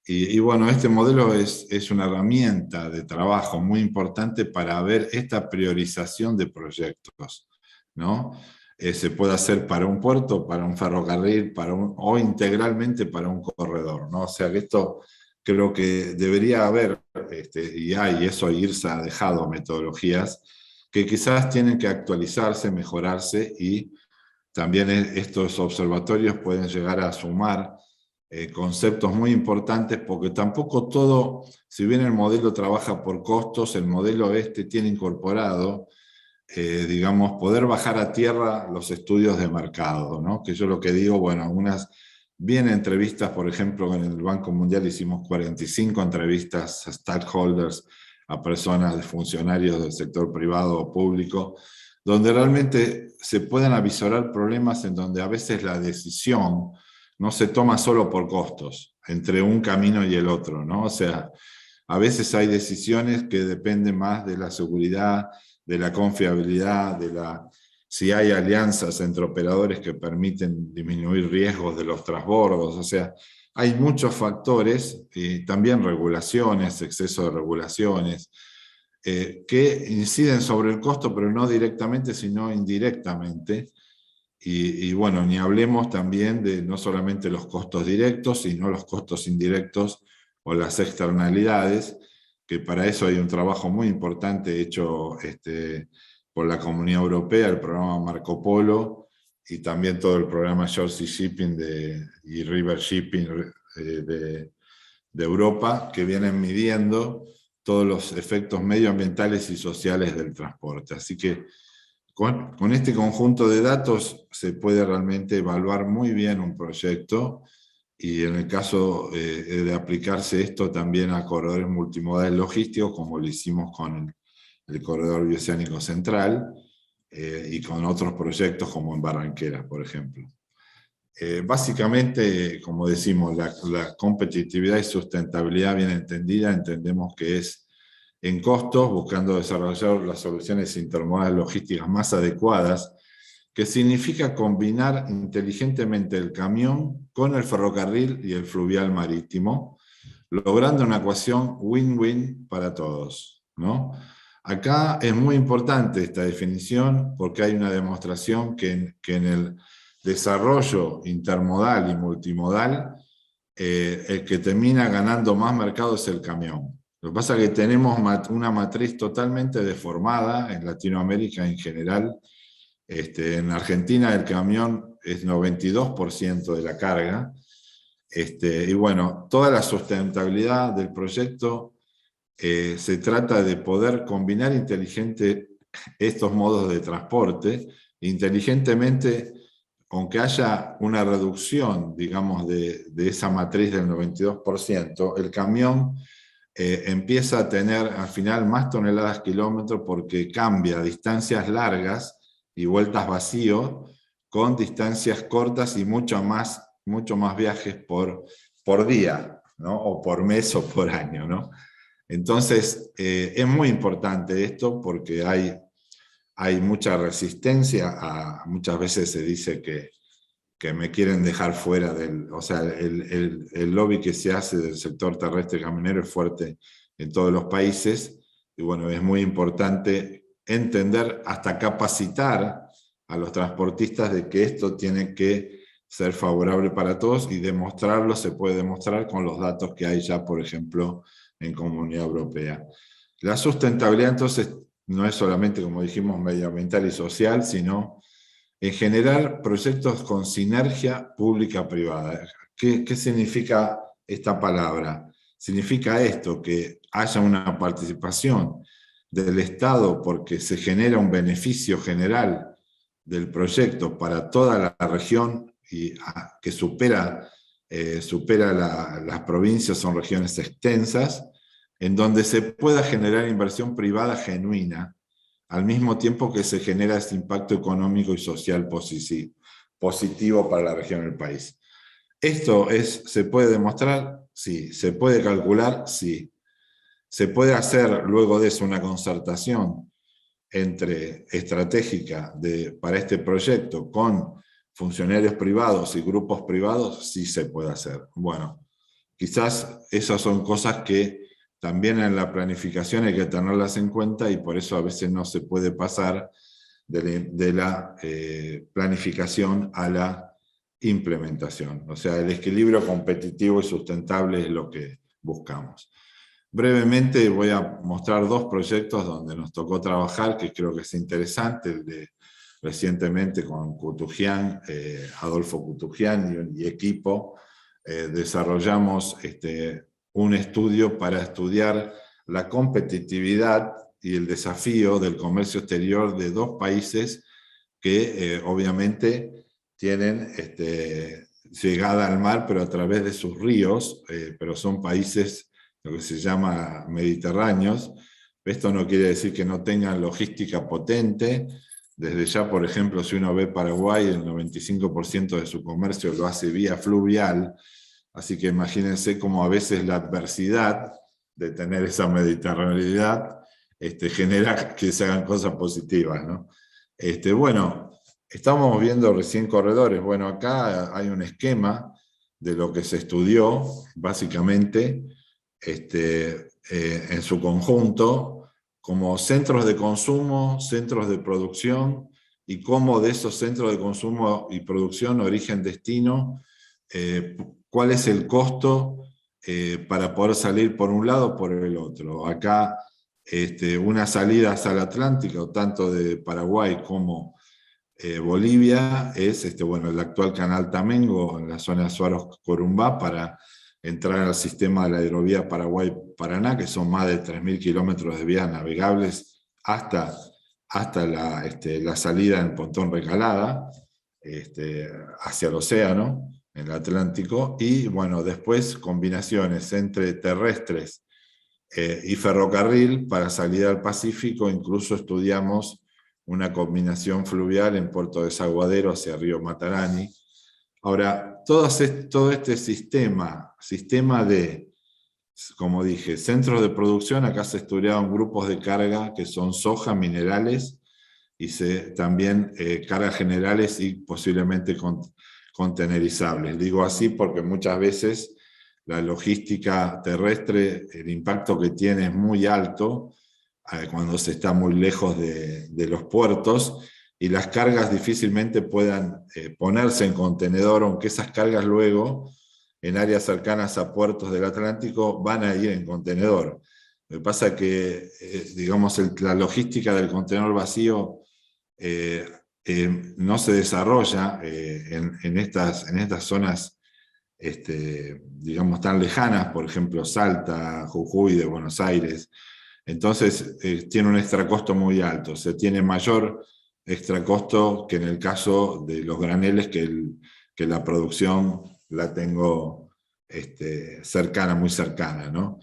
Y bueno, este modelo es una herramienta de trabajo muy importante para ver esta priorización de proyectos, ¿no? Se puede hacer para un puerto, para un ferrocarril, o integralmente para un corredor, ¿no? O sea que esto creo que debería haber, y eso IRSA ha dejado metodologías que quizás tienen que actualizarse, mejorarse, y también estos observatorios pueden llegar a sumar conceptos muy importantes, porque tampoco todo, si bien el modelo trabaja por costos, el modelo tiene incorporado, digamos, poder bajar a tierra los estudios de mercado, ¿no? Que yo lo que digo, bueno, algunas bien entrevistas, por ejemplo, en el Banco Mundial hicimos 45 entrevistas a stakeholders, a personas, funcionarios del sector privado o público, donde realmente se pueden avisorar problemas en donde a veces la decisión no se toma solo por costos, entre un camino y el otro, ¿no? O sea, a veces hay decisiones que dependen más de la seguridad, de la confiabilidad, si hay alianzas entre operadores que permiten disminuir riesgos de los transbordos. O sea, hay muchos factores, y también regulaciones, exceso de regulaciones, que inciden sobre el costo, pero no directamente, sino indirectamente. Y bueno, ni hablemos también de no solamente los costos directos, sino los costos indirectos o las externalidades, que para eso hay un trabajo muy importante hecho por la Comunidad Europea, el programa Marco Polo, y también todo el programa Short Sea Shipping y River Shipping de Europa, que vienen midiendo todos los efectos medioambientales y sociales del transporte. Así que con este conjunto de datos se puede realmente evaluar muy bien un proyecto, y en el caso de aplicarse esto también a corredores multimodales logísticos, como lo hicimos con el corredor bioceánico central, y con otros proyectos como en Barranqueras, por ejemplo. Básicamente, como decimos, la competitividad y sustentabilidad bien entendida, entendemos que es en costos, buscando desarrollar las soluciones intermodales logísticas más adecuadas, que significa combinar inteligentemente el camión con el ferrocarril y el fluvial marítimo, logrando una ecuación win-win para todos, ¿no? Acá es muy importante esta definición porque hay una demostración que en el desarrollo intermodal y multimodal, el que termina ganando más mercado es el camión. Lo que pasa es que tenemos una matriz totalmente deformada en Latinoamérica en general. En Argentina el camión es 92% de la carga. Y bueno, toda la sustentabilidad del proyecto se trata de poder combinar inteligente estos modos de transporte, inteligentemente, aunque haya una reducción, digamos, de esa matriz del 92%, el camión empieza a tener al final más toneladas kilómetros porque cambia distancias largas y vueltas vacío con distancias cortas y mucho más viajes por día, ¿no? O por mes o por año, ¿no? Entonces, es muy importante esto porque hay mucha resistencia, muchas veces se dice que me quieren dejar fuera o sea, el lobby que se hace del sector terrestre camionero es fuerte en todos los países, y bueno, es muy importante entender, hasta capacitar a los transportistas de que esto tiene que ser favorable para todos, y demostrarlo se puede demostrar con los datos que hay ya, por ejemplo, en Comunidad Europea. La sustentabilidad entonces no es solamente, como dijimos, medioambiental y social, sino en generar proyectos con sinergia pública-privada. ¿Qué significa esta palabra? Significa esto, que haya una participación del Estado porque se genera un beneficio general del proyecto para toda la región y que supera las provincias, son regiones extensas, en donde se pueda generar inversión privada genuina, al mismo tiempo que se genera este impacto económico y social positivo para la región del país. ¿Esto ¿se puede demostrar? Sí. ¿Se puede calcular? Sí. ¿Se puede hacer luego de eso una concertación estratégica para este proyecto con funcionarios privados y grupos privados? Sí se puede hacer. Bueno, quizás esas son cosas que también en la planificación hay que tenerlas en cuenta, y por eso a veces no se puede pasar de la planificación a la implementación. O sea, el equilibrio competitivo y sustentable es lo que buscamos. Brevemente voy a mostrar dos proyectos donde nos tocó trabajar, que creo que es interesante, el de recientemente con Kutujian, Adolfo Kutujian y equipo, desarrollamos un estudio para estudiar la competitividad y el desafío del comercio exterior de dos países que obviamente tienen llegada al mar, pero a través de sus ríos, pero son países, lo que se llama mediterráneos. Esto no quiere decir que no tengan logística potente. Desde ya, por ejemplo, si uno ve Paraguay, el 95% de su comercio lo hace vía fluvial, así que imagínense cómo a veces la adversidad de tener esa mediterraneidad genera que se hagan cosas positivas, ¿no? Bueno, estamos viendo recién corredores. Bueno, acá hay un esquema de lo que se estudió, básicamente, en su conjunto, como centros de consumo, centros de producción, y cómo de esos centros de consumo y producción, origen-destino, cuál es el costo para poder salir por un lado o por el otro. Acá una salida hacia el Atlántico, tanto de Paraguay como Bolivia, es bueno, el actual canal Tamengo, en la zona de Suárez-Corumbá, para entrar al sistema de la hidrovía Paraguay-Paraná, que son más de 3.000 kilómetros de vías navegables hasta la salida en Pontón Recalada, hacia el océano, en el Atlántico, y bueno, después combinaciones entre terrestres y ferrocarril para salida al Pacífico. Incluso estudiamos una combinación fluvial en Puerto Desaguadero hacia Río Matarani. Ahora, todo este sistema de, como dije, centros de producción, acá se estudiaron grupos de carga que son soja, minerales, y también cargas generales y posiblemente contenerizables. Digo así porque muchas veces la logística terrestre, el impacto que tiene es muy alto, cuando se está muy lejos de los puertos, y las cargas difícilmente puedan ponerse en contenedor, aunque esas cargas luego, en áreas cercanas a puertos del Atlántico, van a ir en contenedor. Lo que pasa es que, digamos, la logística del contenedor vacío no se desarrolla en estas zonas, digamos, tan lejanas, por ejemplo, Salta, Jujuy de Buenos Aires. Entonces, tiene un extracosto muy alto. Se tiene mayor extracosto que en el caso de los graneles, que la producción la tengo cercana, muy cercana, ¿no?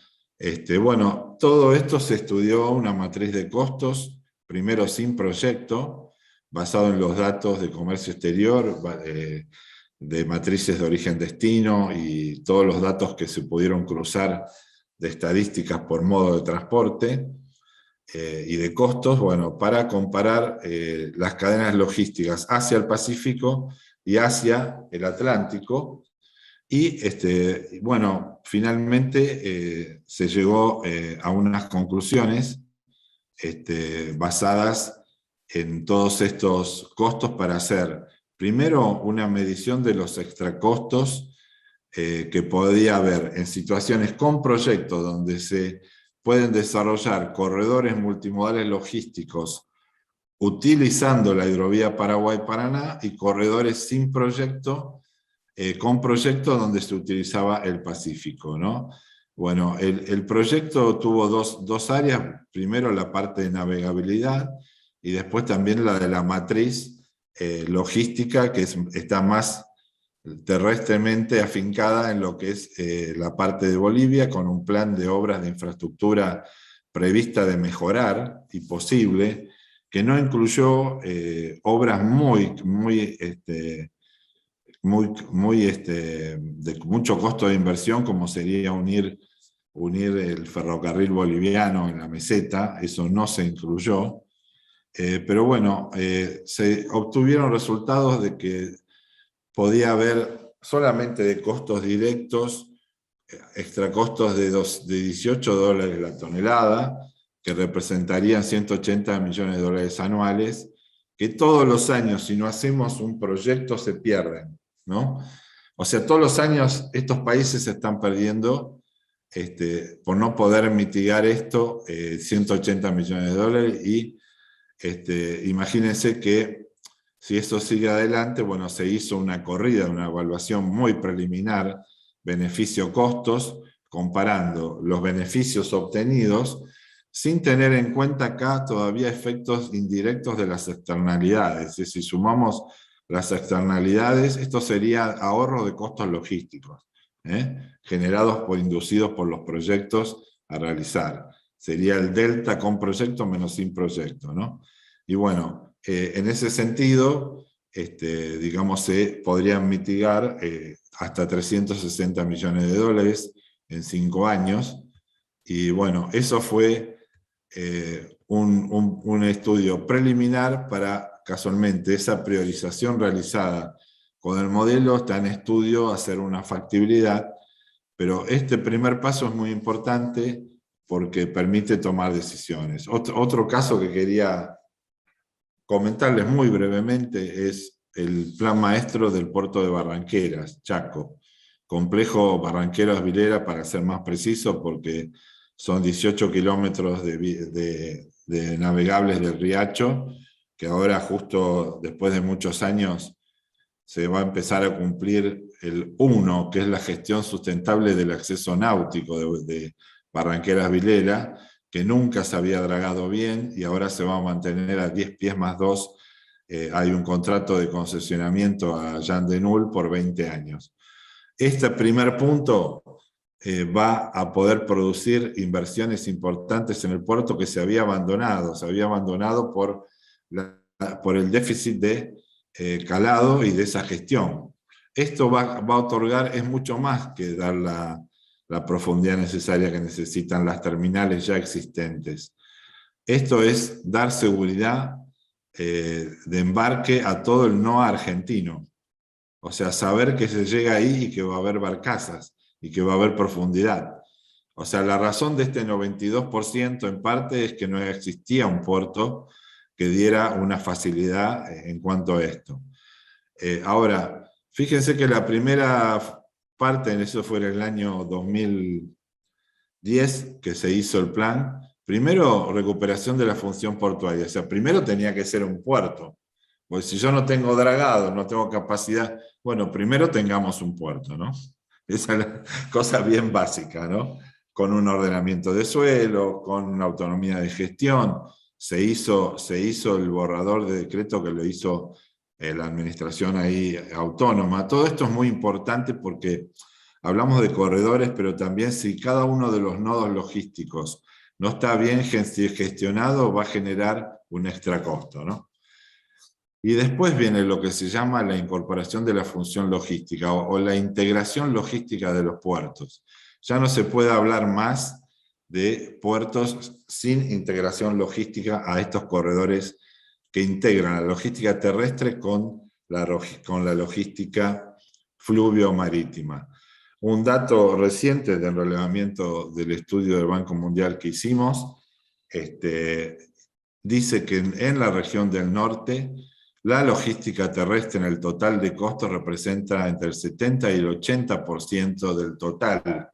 Bueno, todo esto se estudió una matriz de costos, primero sin proyecto, basado en los datos de comercio exterior, de matrices de origen-destino y todos los datos que se pudieron cruzar de estadísticas por modo de transporte y de costos, bueno, para comparar las cadenas logísticas hacia el Pacífico y hacia el Atlántico. Y bueno, finalmente se llegó a unas conclusiones basadas en todos estos costos para hacer, primero, una medición de los extracostos que podía haber en situaciones con proyectos donde se pueden desarrollar corredores multimodales logísticos utilizando la hidrovía Paraguay-Paraná, y corredores sin proyecto, con proyectos donde se utilizaba el Pacífico, ¿no? Bueno, el proyecto tuvo dos áreas, primero la parte de navegabilidad y después también la de la matriz logística, que está más terrestremente afincada en lo que es la parte de Bolivia, con un plan de obras de infraestructura prevista de mejorar y posible, que no incluyó obras de mucho costo de inversión, como sería unir el ferrocarril boliviano en la meseta. Eso no se incluyó. Pero bueno, se obtuvieron resultados de que podía haber solamente de costos directos, extracostos de $18 la tonelada, que representarían 180 millones de dólares anuales, que todos los años, si no hacemos un proyecto, se pierden, ¿no? O sea, todos los años estos países se están perdiendo por no poder mitigar esto, 180 millones de dólares, y imagínense que si eso sigue adelante, bueno, se hizo una corrida, una evaluación muy preliminar, beneficio-costos, comparando los beneficios obtenidos, sin tener en cuenta acá todavía efectos indirectos de las externalidades. Si sumamos las externalidades, esto sería ahorro de costos logísticos, inducidos por los proyectos a realizar. Sería el delta con proyecto menos sin proyecto, ¿no? Y bueno, en ese sentido, digamos, se podrían mitigar hasta 360 millones de dólares en 5 años. Y bueno, eso fue un estudio preliminar para, casualmente, esa priorización realizada con el modelo. Está en estudio hacer una factibilidad, pero este primer paso es muy importante porque permite tomar decisiones. Otro caso que quería comentarles muy brevemente es el plan maestro del puerto de Barranqueras, Chaco. Complejo Barranqueras-Vilera, para ser más preciso, porque son 18 kilómetros de navegables del Riacho, que ahora, justo después de muchos años, se va a empezar a cumplir el 1, que es la gestión sustentable del acceso náutico de Barranqueras-Vilera, que nunca se había dragado bien, y ahora se va a mantener a 10 pies más 2. Hay un contrato de concesionamiento a Jan de Null por 20 años. Este primer punto va a poder producir inversiones importantes en el puerto que se había abandonado por el déficit de calado y de esa gestión. Esto va a otorgar, es mucho más que dar la profundidad necesaria que necesitan las terminales ya existentes. Esto es dar seguridad de embarque a todo el no argentino. O sea, saber que se llega ahí y que va a haber barcazas y que va a haber profundidad. O sea, la razón de este 92% en parte es que no existía un puerto que diera una facilidad en cuanto a esto. Ahora, fíjense que la primera parte, en eso fue en el año 2010 que se hizo el plan, primero recuperación de la función portuaria, o sea, primero tenía que ser un puerto, pues si yo no tengo dragado, no tengo capacidad, bueno, primero tengamos un puerto, ¿no? Esa es la cosa bien básica, ¿no? Con un ordenamiento de suelo, con una autonomía de gestión. Se hizo el borrador de decreto que lo hizo la administración ahí autónoma. Todo esto es muy importante porque hablamos de corredores, pero también si cada uno de los nodos logísticos no está bien gestionado, va a generar un extra costo, ¿no? Y después viene lo que se llama la incorporación de la función logística o la integración logística de los puertos. Ya no se puede hablar más de puertos sin integración logística a estos corredores que integran la logística terrestre con la logística fluvio-marítima. Un dato reciente del relevamiento del estudio del Banco Mundial que hicimos, dice que en la región del norte, la logística terrestre en el total de costos representa entre el 70 y el 80% del total.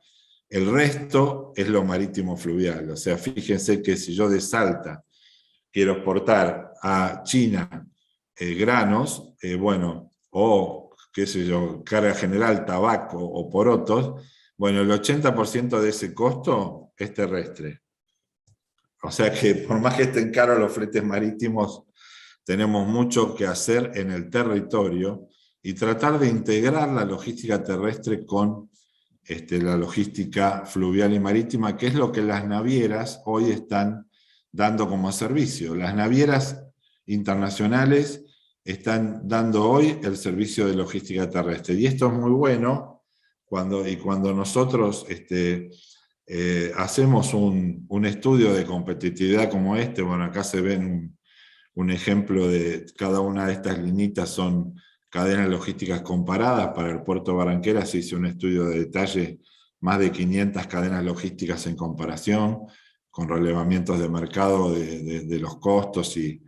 El resto es lo marítimo fluvial. O sea, fíjense que si yo de Salta quiero exportar a China granos, bueno, o qué sé yo, carga general, tabaco o porotos, bueno, el 80% de ese costo es terrestre. O sea que por más que estén caros los fletes marítimos, tenemos mucho que hacer en el territorio y tratar de integrar la logística terrestre con la logística fluvial y marítima, que es lo que las navieras hoy están dando como servicio. Las navieras internacionales están dando hoy el servicio de logística terrestre. Y esto es muy bueno cuando nosotros hacemos un estudio de competitividad como este. Bueno, acá se ven un ejemplo de cada una de estas linitas, son cadenas logísticas comparadas. Para el puerto de Barranquera se hizo un estudio de detalle, más de 500 cadenas logísticas en comparación, con relevamientos de mercado de los costos y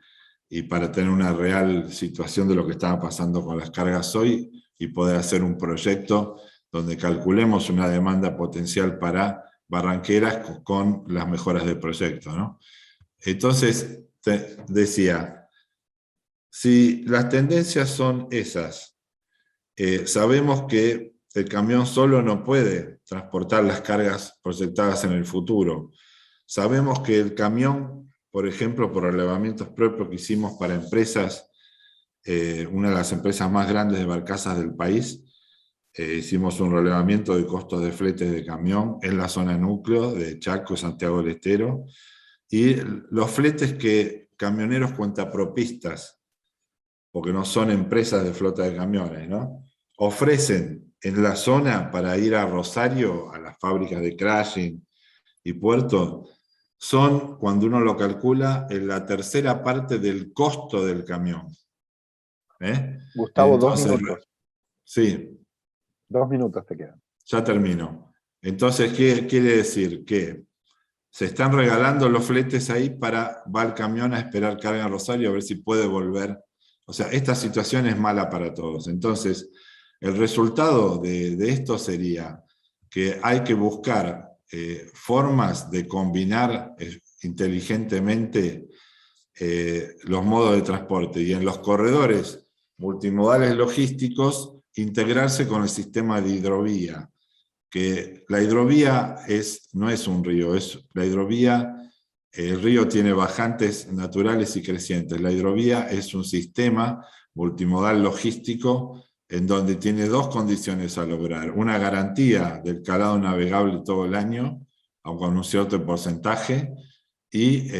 para tener una real situación de lo que estaba pasando con las cargas hoy y poder hacer un proyecto donde calculemos una demanda potencial para Barranqueras con las mejoras del proyecto, ¿no? Entonces, decía, si las tendencias son esas, sabemos que el camión solo no puede transportar las cargas proyectadas en el futuro. Sabemos que el camión, por ejemplo, por relevamientos propios que hicimos para empresas, una de las empresas más grandes de barcazas del país, hicimos un relevamiento de costos de fletes de camión en la zona núcleo de Chaco, Santiago del Estero, y los fletes que camioneros cuentapropistas, porque no son empresas de flota de camiones, ¿no?, ofrecen en la zona para ir a Rosario, a las fábricas de crashing y puerto, son, cuando uno lo calcula, en la tercera parte del costo del camión. Gustavo, Entonces, 2 minutos. Sí. 2 minutos te quedan. Ya termino. Entonces, ¿qué quiere decir? Que se están regalando los fletes ahí va el camión a esperar carga en Rosario a ver si puede volver. O sea, esta situación es mala para todos. Entonces, el resultado de esto sería que hay que buscar formas de combinar inteligentemente los modos de transporte y en los corredores multimodales logísticos integrarse con el sistema de hidrovía. Que la hidrovía no es un río, la hidrovía, el río tiene bajantes naturales y crecientes. La hidrovía es un sistema multimodal logístico en donde tiene 2 condiciones a lograr. Una garantía del calado navegable todo el año, aunque con un cierto porcentaje, y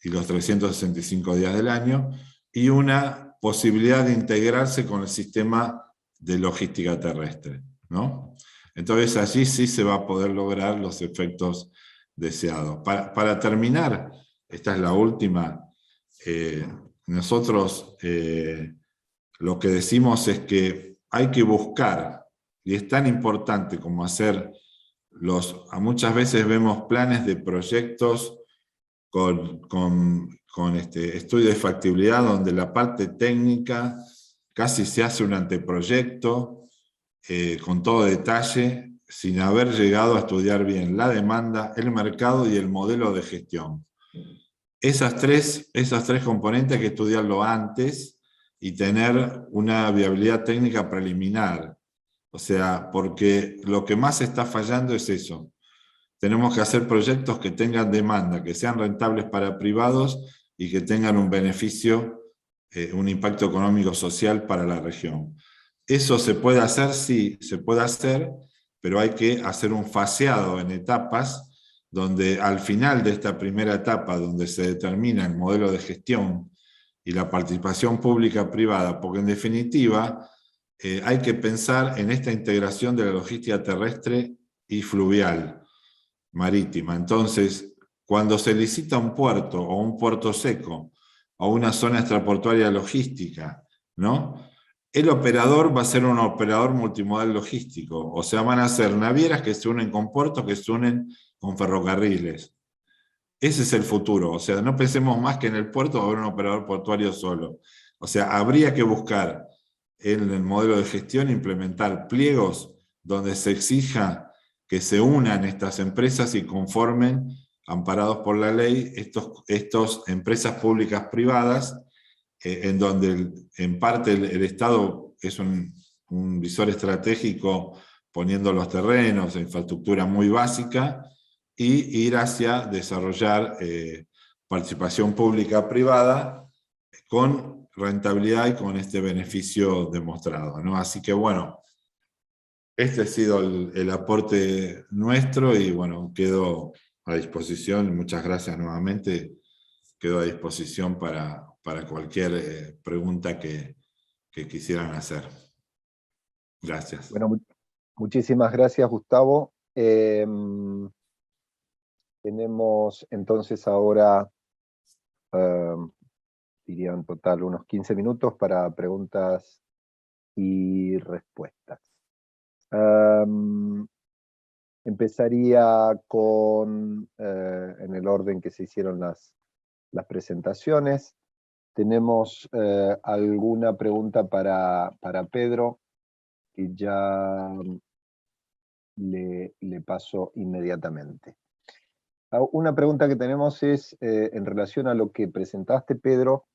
los 365 días del año, y una posibilidad de integrarse con el sistema de logística terrestre, ¿no? Entonces allí sí se va a poder lograr los efectos deseados. Para terminar, esta es la última, nosotros lo que decimos es que hay que buscar, y es tan importante como hacer muchas veces vemos planes de proyectos con estudio de factibilidad donde la parte técnica casi se hace un anteproyecto con todo detalle sin haber llegado a estudiar bien la demanda, el mercado y el modelo de gestión. Esas tres componentes hay que estudiarlo antes y tener una viabilidad técnica preliminar. O sea, porque lo que más está fallando es eso. Tenemos que hacer proyectos que tengan demanda, que sean rentables para privados y que tengan un beneficio, un impacto económico social para la región. ¿Eso se puede hacer? Sí, se puede hacer, pero hay que hacer un faseado en etapas donde al final de esta primera etapa, donde se determina el modelo de gestión y la participación pública-privada, porque en definitiva hay que pensar en esta integración de la logística terrestre y fluvial, marítima. Entonces, cuando se licita un puerto o un puerto seco o una zona extraportuaria logística, ¿no? El operador va a ser un operador multimodal logístico, o sea, van a ser navieras que se unen con puertos, que se unen con ferrocarriles. Ese es el futuro, o sea, no pensemos más que en el puerto va a haber un operador portuario solo. O sea, habría que buscar en el modelo de gestión implementar pliegos donde se exija que se unan estas empresas y conformen, amparados por la ley, estos empresas públicas privadas, en donde en parte el Estado es un visor estratégico poniendo los terrenos, infraestructura muy básica, y ir hacia desarrollar participación pública-privada con rentabilidad y con este beneficio demostrado, ¿no? Así que bueno, este ha sido el aporte nuestro y bueno, quedo a disposición, muchas gracias nuevamente, quedo a disposición para cualquier pregunta que quisieran hacer. Gracias. Bueno, muchísimas gracias, Gustavo. Tenemos entonces ahora, diría en total, unos 15 minutos para preguntas y respuestas. Empezaría con, en el orden que se hicieron las presentaciones. Tenemos alguna pregunta para Pedro, que ya le paso inmediatamente. Una pregunta que tenemos es en relación a lo que presentaste, Pedro,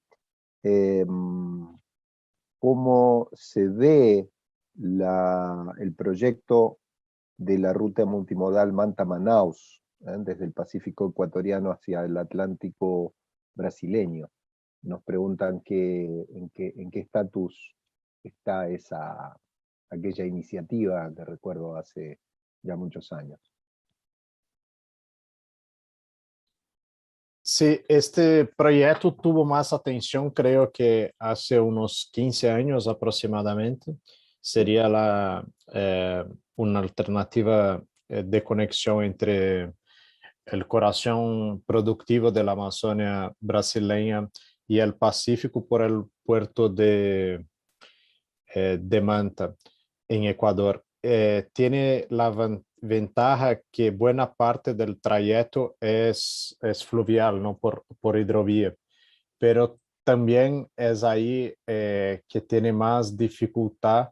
cómo se ve el proyecto de la ruta multimodal Manta-Manaus, desde el Pacífico ecuatoriano hacia el Atlántico brasileño. Nos preguntan en qué estatus está aquella iniciativa que recuerdo hace ya muchos años. Sí, este proyecto tuvo más atención, creo que hace unos 15 años aproximadamente. Sería una alternativa de conexión entre el corazón productivo de la Amazonia brasileña y el Pacífico por el puerto de Manta, en Ecuador. Tiene la ventaja que buena parte del trayecto es fluvial, no por hidrovía, pero también es ahí que tiene más dificultad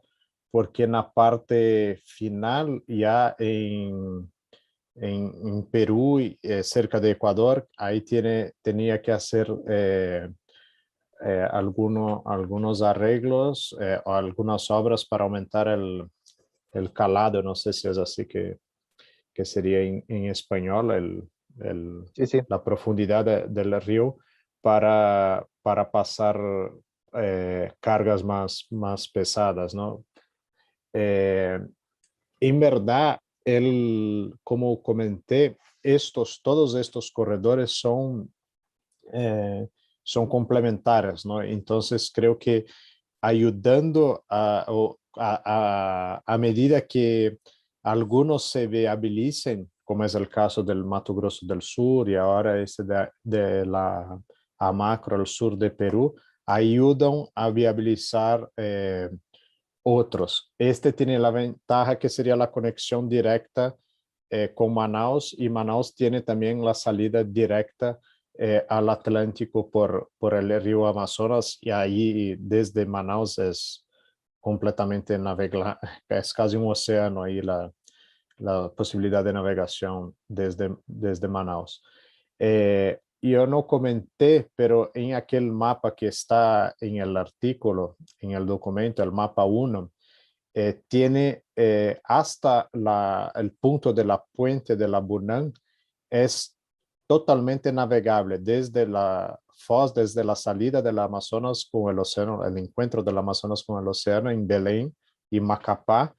porque en la parte final, ya en Perú, cerca de Ecuador, ahí tenía que hacer algunos arreglos o algunas obras para aumentar el calado, no sé si es así que sería en español, Sí. la profundidad del río para pasar cargas más pesadas, ¿no? En verdad, como comenté, todos estos corredores son complementarios, ¿no? Entonces creo que ayudando a medida que algunos se viabilicen, como es el caso del Mato Grosso del Sur y ahora de la Amacro al sur de Perú, ayudan a viabilizar otros. Este tiene la ventaja que sería la conexión directa con Manaus, y Manaus tiene también la salida directa al Atlántico por el río Amazonas, y ahí desde Manaus es completamente navegable, es casi un océano ahí la posibilidad de navegación desde Manaus. Yo no comenté, pero en aquel mapa que está en el artículo, en el documento, el mapa 1, tiene hasta el punto de la puente de la Bunán, es totalmente navegable desde la Foz, desde la salida del Amazonas con el océano, el encuentro del Amazonas con el océano en Belém y Macapá,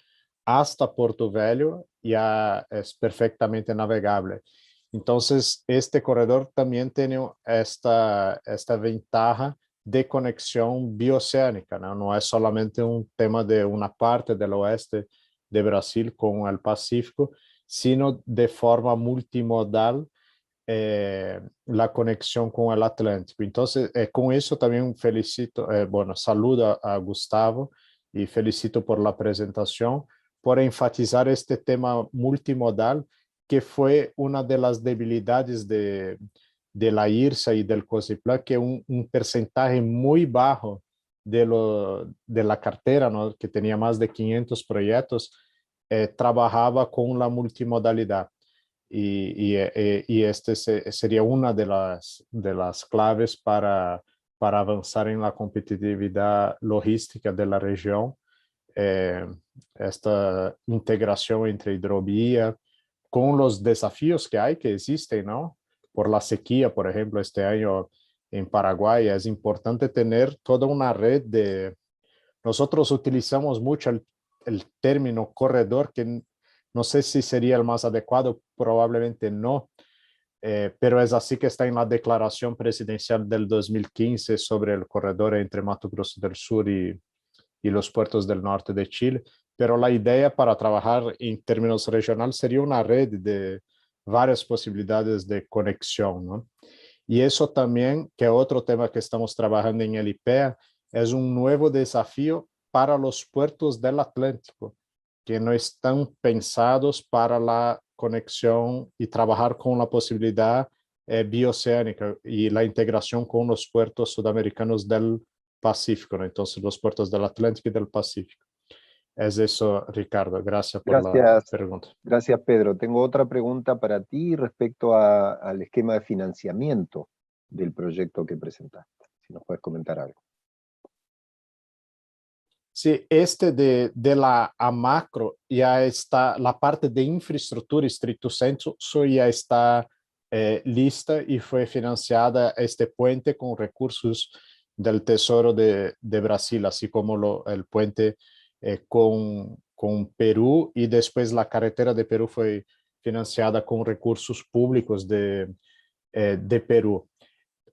hasta Porto Velho, ya es perfectamente navegable. Entonces, este corredor también tiene esta ventaja de conexión bioceánica, ¿no? No es solamente un tema de una parte del oeste de Brasil con el Pacífico, sino de forma multimodal la conexión con el Atlántico. Entonces, con eso también felicito, bueno, saludo a Gustavo y felicito por la presentación, por enfatizar este tema multimodal, que fue una de las debilidades de la IRSA y del COSIPLAN, que un porcentaje muy bajo de la cartera, ¿no?, que tenía más de 500 proyectos, trabajaba con la multimodalidad. Y este sería una de las claves para avanzar en la competitividad logística de la región. Esta integración entre hidrovía, con los desafíos que existen, ¿no? Por la sequía, por ejemplo, este año en Paraguay, es importante tener toda una red de... Nosotros utilizamos mucho el término corredor, que no sé si sería el más adecuado, probablemente no, pero es así que está en la declaración presidencial del 2015 sobre el corredor entre Mato Grosso del Sur y los puertos del norte de Chile. Pero la idea para trabajar en términos regionales sería una red de varias posibilidades de conexión, ¿no? Y eso también, que otro tema que estamos trabajando en el IPEA, es un nuevo desafío para los puertos del Atlántico, que no están pensados para la conexión y trabajar con la posibilidad bioceánica y la integración con los puertos sudamericanos del Pacífico, ¿no? Entonces, los puertos del Atlántico y del Pacífico. Es eso, Ricardo. Gracias por la Gracias, pregunta. gracias Pedro. Tengo otra pregunta para ti respecto al esquema de financiamiento del proyecto que presentaste. Si nos puedes comentar algo. Sí, de la AMACRO ya está, la parte de infraestructura estricto sensu ya está lista y fue financiada este puente con recursos del Tesoro de Brasil, así como el puente con Perú, y después la carretera de Perú fue financiada con recursos públicos de Perú.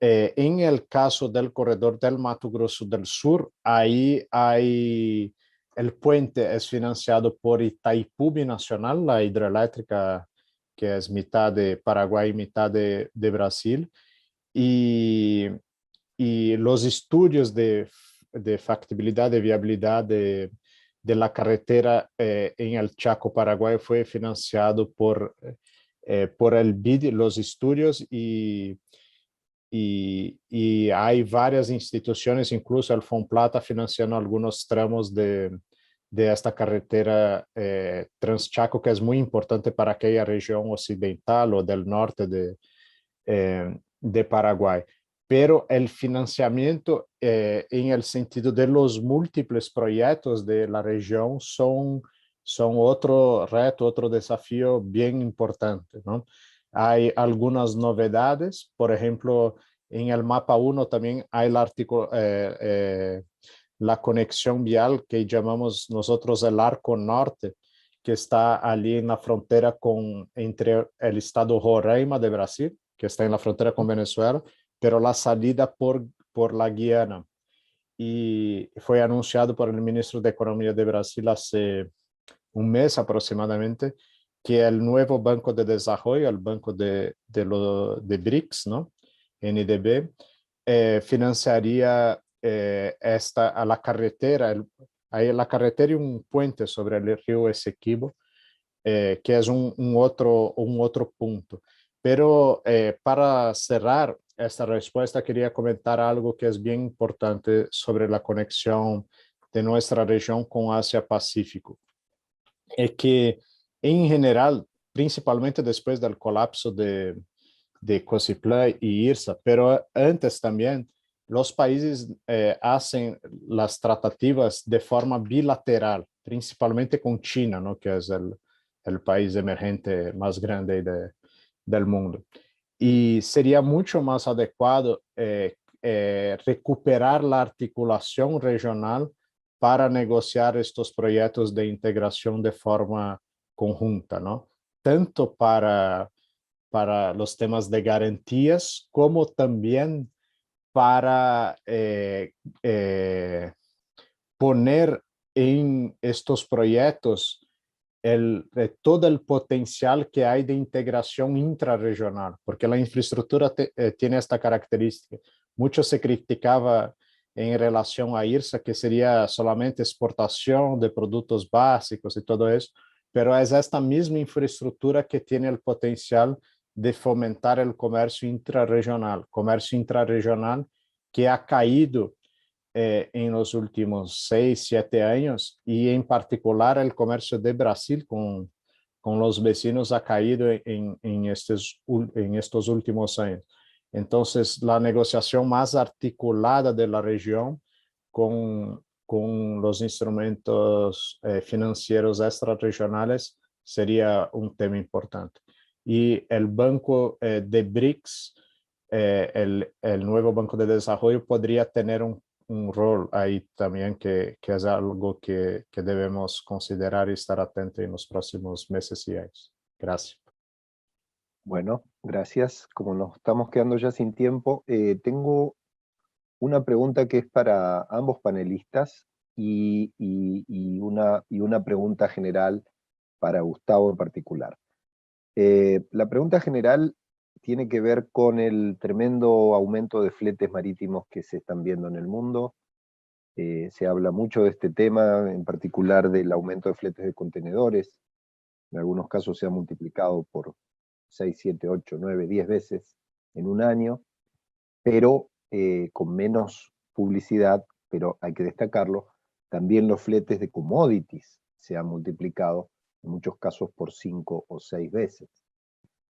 En el caso del corredor del Mato Grosso del Sur, ahí hay el puente es financiado por Itaipu Binacional, la hidroeléctrica que es mitad de Paraguay y mitad de Brasil, y, y los estudios de factibilidad, de viabilidad de la carretera en el Chaco Paraguay fue financiado por el BID, los estudios, y hay varias instituciones, incluso el Fomplata, financiando algunos tramos de esta carretera Transchaco, que es muy importante para aquella región occidental o del norte de Paraguay. Pero el financiamiento en el sentido de los múltiples proyectos de la región son otro reto, otro desafío bien importante, ¿no? Hay algunas novedades, por ejemplo, en el mapa 1 también hay la conexión vial que llamamos nosotros el Arco Norte, que está allí en la frontera entre el estado Roraima de Brasil, que está en la frontera con Venezuela, pero la salida por la Guiana. Y fue anunciado por el ministro de Economía de Brasil hace un mes aproximadamente, que el nuevo Banco de Desarrollo, el Banco de BRICS, ¿no?, NDB, financiaría a la carretera, hay la carretera y un puente sobre el río Esequibo, que es un otro punto. Pero para cerrar esta respuesta, quería comentar algo que es bien importante sobre la conexión de nuestra región con Asia-Pacífico. Es que, en general, principalmente después del colapso de Coziplá y IRSA, pero antes también, los países hacen las tratativas de forma bilateral, principalmente con China, ¿no? Que es el país emergente más grande del mundo. Y sería mucho más adecuado recuperar la articulación regional para negociar estos proyectos de integración de forma conjunta, ¿no? Tanto para los temas de garantías, como también para poner en estos proyectos todo el potencial que hay de integración intrarregional, porque la infraestructura tiene esta característica. Mucho se criticaba en relación a IRSA, que sería solamente exportación de productos básicos y todo eso, pero es esta misma infraestructura que tiene el potencial de fomentar el comercio intrarregional que ha caído en los últimos 6, 7 años, y en particular el comercio de Brasil con los vecinos ha caído en estos últimos años. Entonces, la negociación más articulada de la región con los instrumentos financieros extrarregionales sería un tema importante. Y el banco de BRICS, el nuevo Banco de Desarrollo, podría tener un rol ahí también, que es algo que debemos considerar y estar atentos en los próximos meses y años. Gracias. Bueno, gracias. Como nos estamos quedando ya sin tiempo, tengo una pregunta que es para ambos panelistas y una pregunta general para Gustavo en particular. La pregunta general tiene que ver con el tremendo aumento de fletes marítimos que se están viendo en el mundo. Se habla mucho de este tema, en particular del aumento de fletes de contenedores. En algunos casos se ha multiplicado por 6, 7, 8, 9, 10 veces en un año, pero con menos publicidad, pero hay que destacarlo, también los fletes de commodities se han multiplicado, en muchos casos por 5 o 6 veces.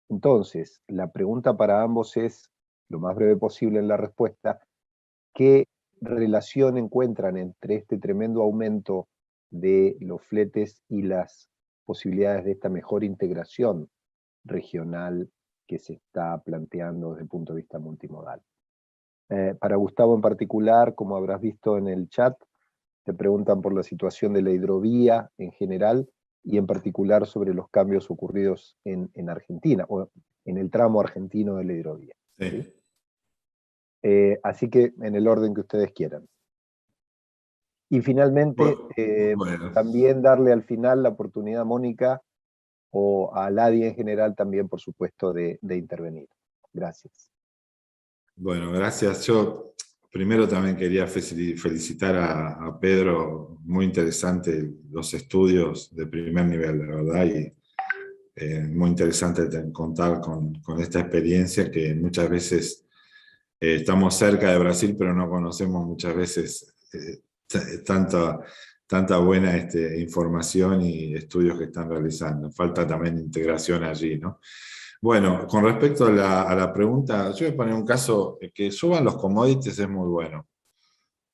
Entonces, la pregunta para ambos es, lo más breve posible en la respuesta, ¿qué relación encuentran entre este tremendo aumento de los fletes y las posibilidades de esta mejor integración regional que se está planteando desde el punto de vista multimodal? Para Gustavo en particular, como habrás visto en el chat, te preguntan por la situación de la hidrovía en general, y en particular sobre los cambios ocurridos en Argentina, o en el tramo argentino de la hidrovía. Sí. Así que en el orden que ustedes quieran. Y finalmente, Bueno. también darle al final la oportunidad a Mónica, o a Ladi en general también, por supuesto, de intervenir. Gracias. Bueno, gracias. Yo primero también quería felicitar a Pedro, muy interesante los estudios de primer nivel, la verdad, y muy interesante contar con esta experiencia que muchas veces estamos cerca de Brasil, pero no conocemos muchas veces tanta buena información y estudios que están realizando. Falta también integración allí, ¿no? Bueno, con respecto a la pregunta, yo voy a poner un caso: que suban los commodities es muy bueno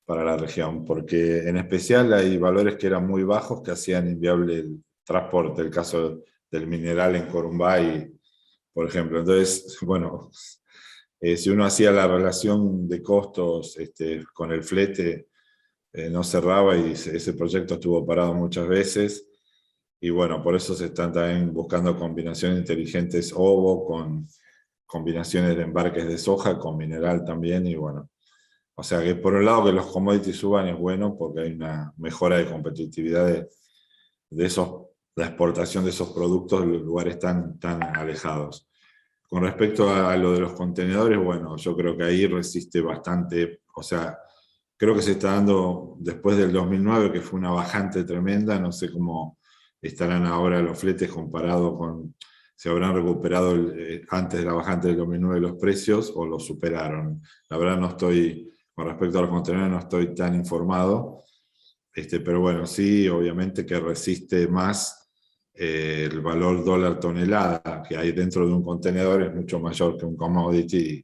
para la región, porque en especial hay valores que eran muy bajos que hacían inviable el transporte, el caso del mineral en Corumbá, por ejemplo. Entonces, bueno, si uno hacía la relación de costos con el flete, no cerraba y ese proyecto estuvo parado muchas veces. Y bueno, por eso se están también buscando combinaciones inteligentes ovo, con combinaciones de embarques de soja, con mineral también, y bueno. O sea que por un lado que los commodities suban es bueno, porque hay una mejora de competitividad de la exportación de esos productos en lugares tan alejados. Con respecto a lo de los contenedores, bueno, yo creo que ahí resiste bastante. O sea, creo que se está dando después del 2009, que fue una bajante tremenda, no sé cómo estarán ahora los fletes comparados con, se habrán recuperado antes de la bajante del 2009 los precios o los superaron. La verdad no estoy, con respecto a los contenedores, no estoy tan informado, pero bueno, sí, obviamente que resiste más el valor dólar tonelada que hay dentro de un contenedor, es mucho mayor que un commodity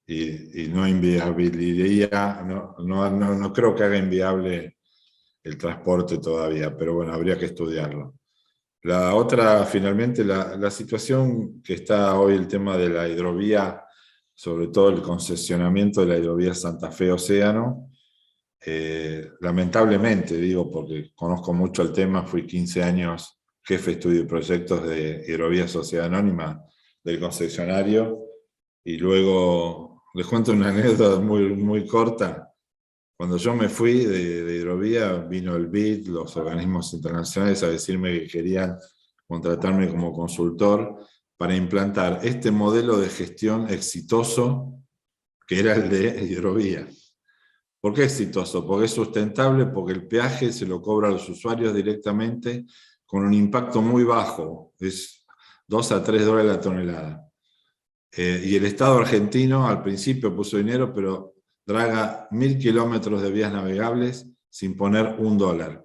y no inviabilizaría, no creo que haga inviable el transporte todavía, pero bueno, habría que estudiarlo. La otra, finalmente, la situación que está hoy, el tema de la hidrovía, sobre todo el concesionamiento de la hidrovía Santa Fe-Océano, lamentablemente, digo, porque conozco mucho el tema, fui 15 años jefe de estudio y proyectos de Hidrovía Sociedad Anónima del concesionario, y luego les cuento una anécdota muy corta. Cuando yo me fui de Hidrovía, vino el BID, los organismos internacionales, a decirme que querían contratarme como consultor para implantar este modelo de gestión exitoso que era el de Hidrovía. ¿Por qué exitoso? Porque es sustentable, porque el peaje se lo cobra a los usuarios directamente con un impacto muy bajo, es 2 a 3 dólares la tonelada. Y el Estado argentino al principio puso dinero, pero draga 1000 kilómetros de vías navegables sin poner $1.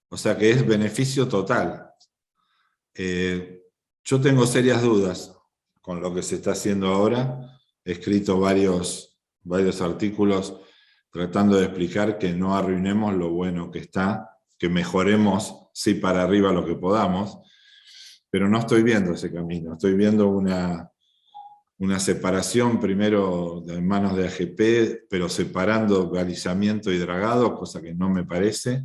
O sea que es beneficio total. Yo tengo serias dudas con lo que se está haciendo ahora. He escrito varios artículos tratando de explicar que no arruinemos lo bueno que está, que mejoremos, sí, para arriba lo que podamos, pero no estoy viendo ese camino. Estoy viendo una separación primero en manos de AGP, pero separando balizamiento y dragado, cosa que no me parece.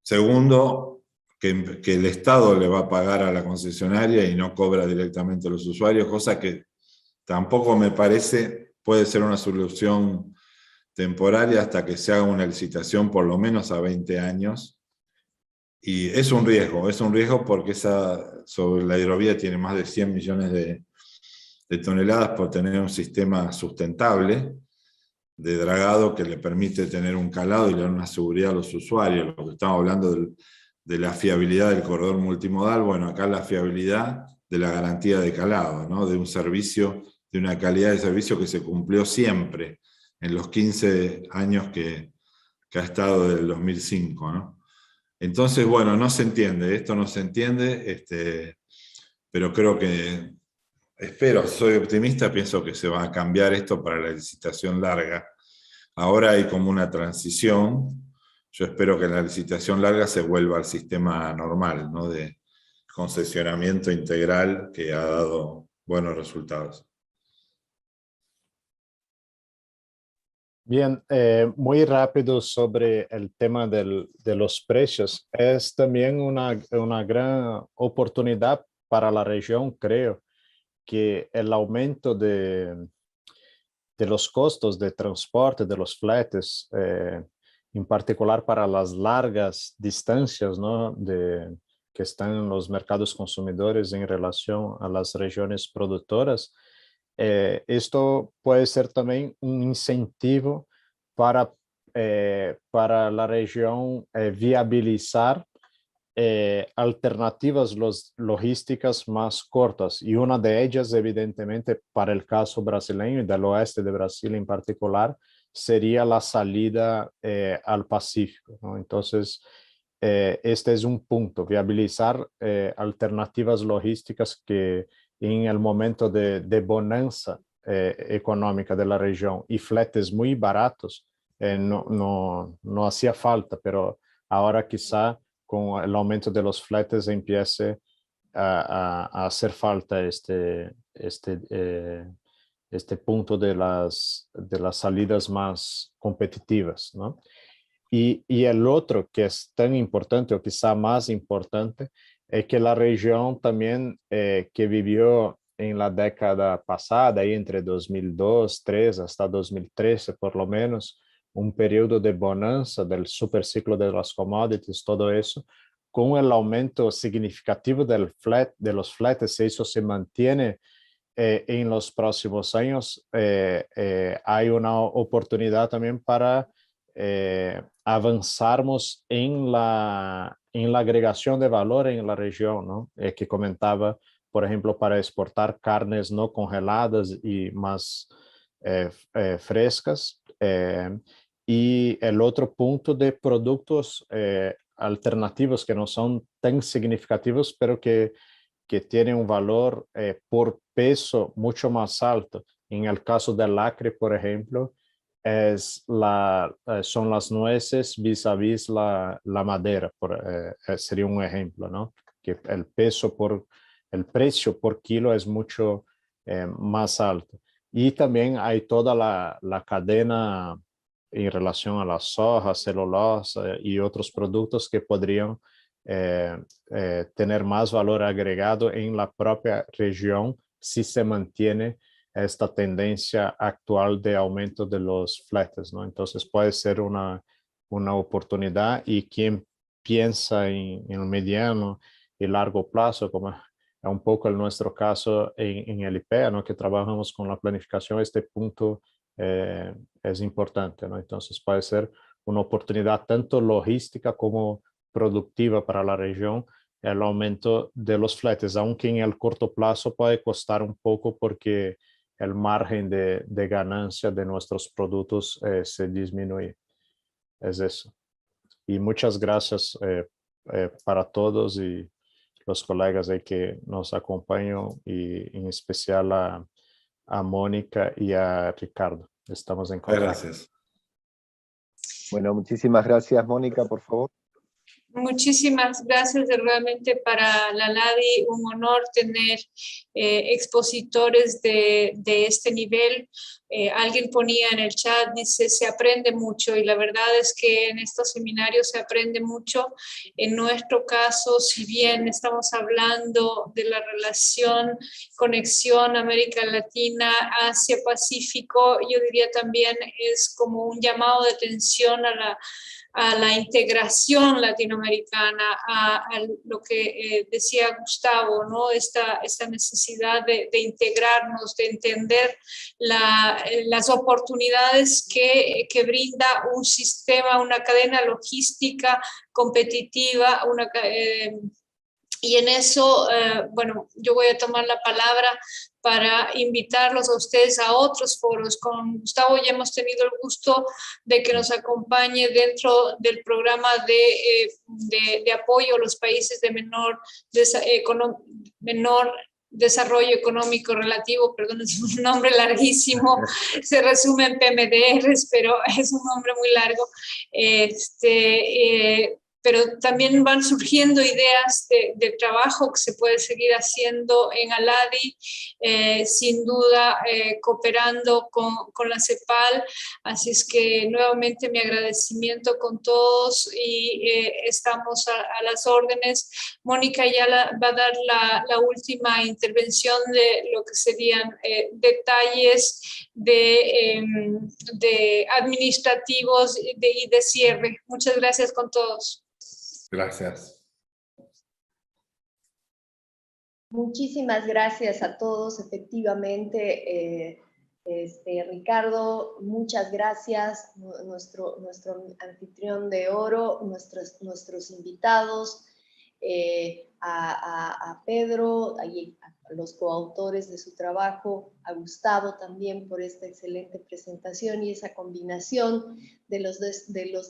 Segundo, que el Estado le va a pagar a la concesionaria y no cobra directamente a los usuarios, cosa que tampoco me parece puede ser una solución temporaria hasta que se haga una licitación por lo menos a 20 años. Y es un riesgo porque sobre la hidrovía tiene más de 100 millones de toneladas por tener un sistema sustentable de dragado que le permite tener un calado y le da una seguridad a los usuarios. Lo que estamos hablando de la fiabilidad del corredor multimodal, bueno, acá la fiabilidad de la garantía de calado, ¿no? De un servicio, de una calidad de servicio que se cumplió siempre en los 15 años que ha estado desde el 2005, ¿no? Entonces, bueno, no se entiende, esto no se entiende, pero creo que espero, soy optimista, pienso que se va a cambiar esto para la licitación larga. Ahora hay como una transición. Yo espero que en la licitación larga se vuelva al sistema normal, ¿no? De concesionamiento integral que ha dado buenos resultados. Bien, muy rápido sobre el tema de los precios. Es también una gran oportunidad para la región, creo, que el aumento de los costos de transporte, de los fletes, en particular para las largas distancias, ¿no? Que están en los mercados consumidores en relación a las regiones productoras. Esto puede ser también un incentivo para la región viabilizar alternativas logísticas más cortas, y una de ellas, evidentemente, para el caso brasileño y del oeste de Brasil en particular, sería la salida al Pacífico, ¿no? Entonces, este es un punto, viabilizar alternativas logísticas que en el momento de bonanza económica de la región y fletes muy baratos, no hacía falta, pero ahora quizá con el aumento de los fletes empiece a hacer falta este punto de las salidas más competitivas, ¿no? Y el otro que es tan importante, o quizá más importante, es que la región también que vivió en la década pasada, ahí entre 2002, 2003 hasta 2013 por lo menos, un periodo de bonanza del superciclo de las commodities, todo eso, con el aumento significativo de los fletes, eso se mantiene en los próximos años. Hay una oportunidad también para avanzarmos en la agregación de valor en la región, ¿no? Que comentaba, por ejemplo, para exportar carnes no congeladas y más frescas. Y el otro punto de productos alternativos que no son tan significativos, pero que tienen un valor por peso mucho más alto. En el caso del Acre, por ejemplo, son las nueces vis a vis la madera, sería un ejemplo, ¿no? Que el precio por kilo es mucho más alto. Y también hay toda la cadena en relación a la soja, celulosa y otros productos que podrían tener más valor agregado en la propia región si se mantiene esta tendencia actual de aumento de los fletes, ¿no? Entonces puede ser una oportunidad, y quien piensa en el mediano y largo plazo, como un poco en nuestro caso en el IPEA, ¿no? Que trabajamos con la planificación, este punto es importante, ¿no? Entonces puede ser una oportunidad tanto logística como productiva para la región, el aumento de los fletes, aunque en el corto plazo puede costar un poco porque el margen de ganancia de nuestros productos se disminuye. Es eso. Y muchas gracias para todos y los colegas que nos acompañan, y en especial a Mónica y a Ricardo. Estamos en contacto. Gracias. Bueno, muchísimas gracias, Mónica, por favor. Muchísimas gracias, realmente para la LADI un honor tener expositores de este nivel. Alguien ponía en el chat, dice, se aprende mucho, y la verdad es que en estos seminarios se aprende mucho. En nuestro caso, si bien estamos hablando de la relación, conexión América Latina, Asia, Pacífico, yo diría también es como un llamado de atención a la integración latinoamericana, a lo que decía Gustavo, ¿no? Esta necesidad de integrarnos, de entender las oportunidades que brinda un sistema, una cadena logística competitiva, y en eso, bueno, yo voy a tomar la palabra para invitarlos a ustedes a otros foros. Con Gustavo ya hemos tenido el gusto de que nos acompañe dentro del programa de apoyo a los países de menor desarrollo económico relativo, perdón, es un nombre larguísimo, se resume en PMDRs, pero es un nombre muy largo. Pero también van surgiendo ideas de trabajo que se puede seguir haciendo en ALADI, sin duda cooperando con la CEPAL. Así es que nuevamente mi agradecimiento con todos, y estamos a las órdenes. Mónica ya va a dar la última intervención de lo que serían detalles de administrativos y de cierre. Muchas gracias con todos. Gracias. Muchísimas gracias a todos. Efectivamente, Ricardo, muchas gracias, nuestro anfitrión de oro, nuestros invitados, a Pedro, a los coautores de su trabajo, a Gustavo también por esta excelente presentación y esa combinación de los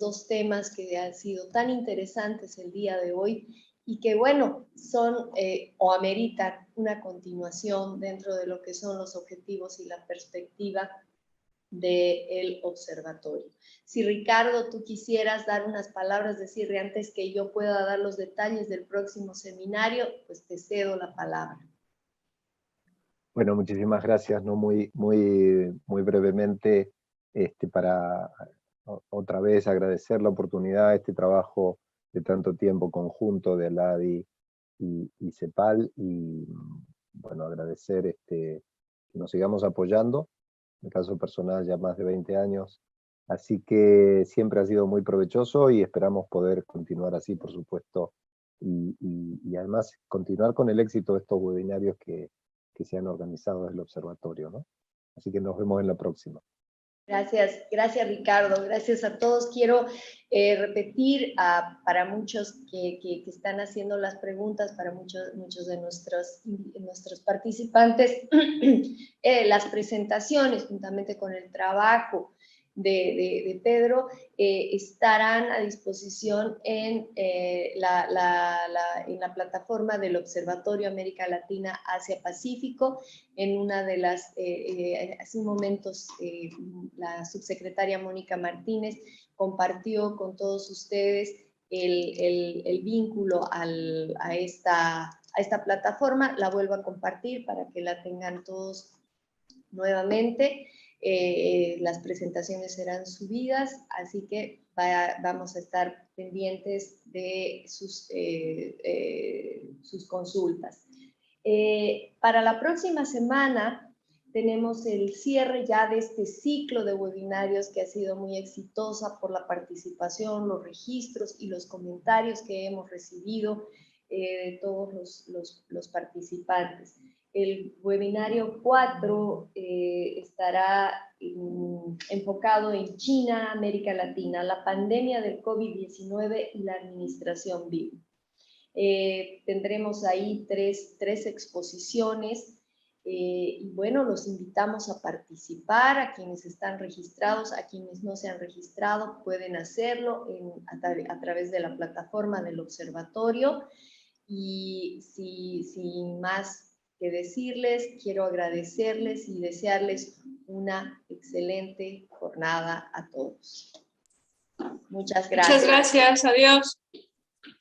dos temas que han sido tan interesantes el día de hoy, y que, bueno, son o ameritan una continuación dentro de lo que son los objetivos y la perspectiva del observatorio. Si, Ricardo, tú quisieras dar unas palabras de cierre antes que yo pueda dar los detalles del próximo seminario, pues te cedo la palabra. Bueno, muchísimas gracias, ¿no? Muy brevemente, para otra vez agradecer la oportunidad, este trabajo de tanto tiempo conjunto de ALADI y CEPAL, y bueno, agradecer que nos sigamos apoyando, en el caso personal ya más de 20 años, así que siempre ha sido muy provechoso y esperamos poder continuar así, por supuesto, y además continuar con el éxito de estos webinarios que se han organizado desde el observatorio, ¿no? Así que nos vemos en la próxima. Gracias Ricardo, gracias a todos. Quiero repetir para muchos que están haciendo las preguntas, para muchos de nuestros participantes, las presentaciones juntamente con el trabajo de Pedro estarán a disposición en la plataforma del Observatorio América Latina Asia Pacífico. En una de las, hace un momento, la subsecretaria Mónica Martínez compartió con todos ustedes el vínculo a esta plataforma. La vuelvo a compartir para que la tengan todos nuevamente. Las presentaciones serán subidas, así que vamos a estar pendientes de sus consultas. Para la próxima semana tenemos el cierre ya de este ciclo de webinarios que ha sido muy exitosa por la participación, los registros y los comentarios que hemos recibido de todos los participantes. El webinario 4 estará enfocado en China, América Latina, la pandemia del COVID-19 y la administración BIM. Tendremos ahí tres exposiciones y bueno, los invitamos a participar, a quienes están registrados, a quienes no se han registrado, pueden hacerlo a través de la plataforma del observatorio. Y sin más que decirles, quiero agradecerles y desearles una excelente jornada a todos. Muchas gracias. Muchas gracias, adiós.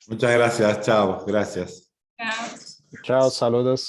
Muchas gracias, chao, gracias. Chao. Chao, saludos.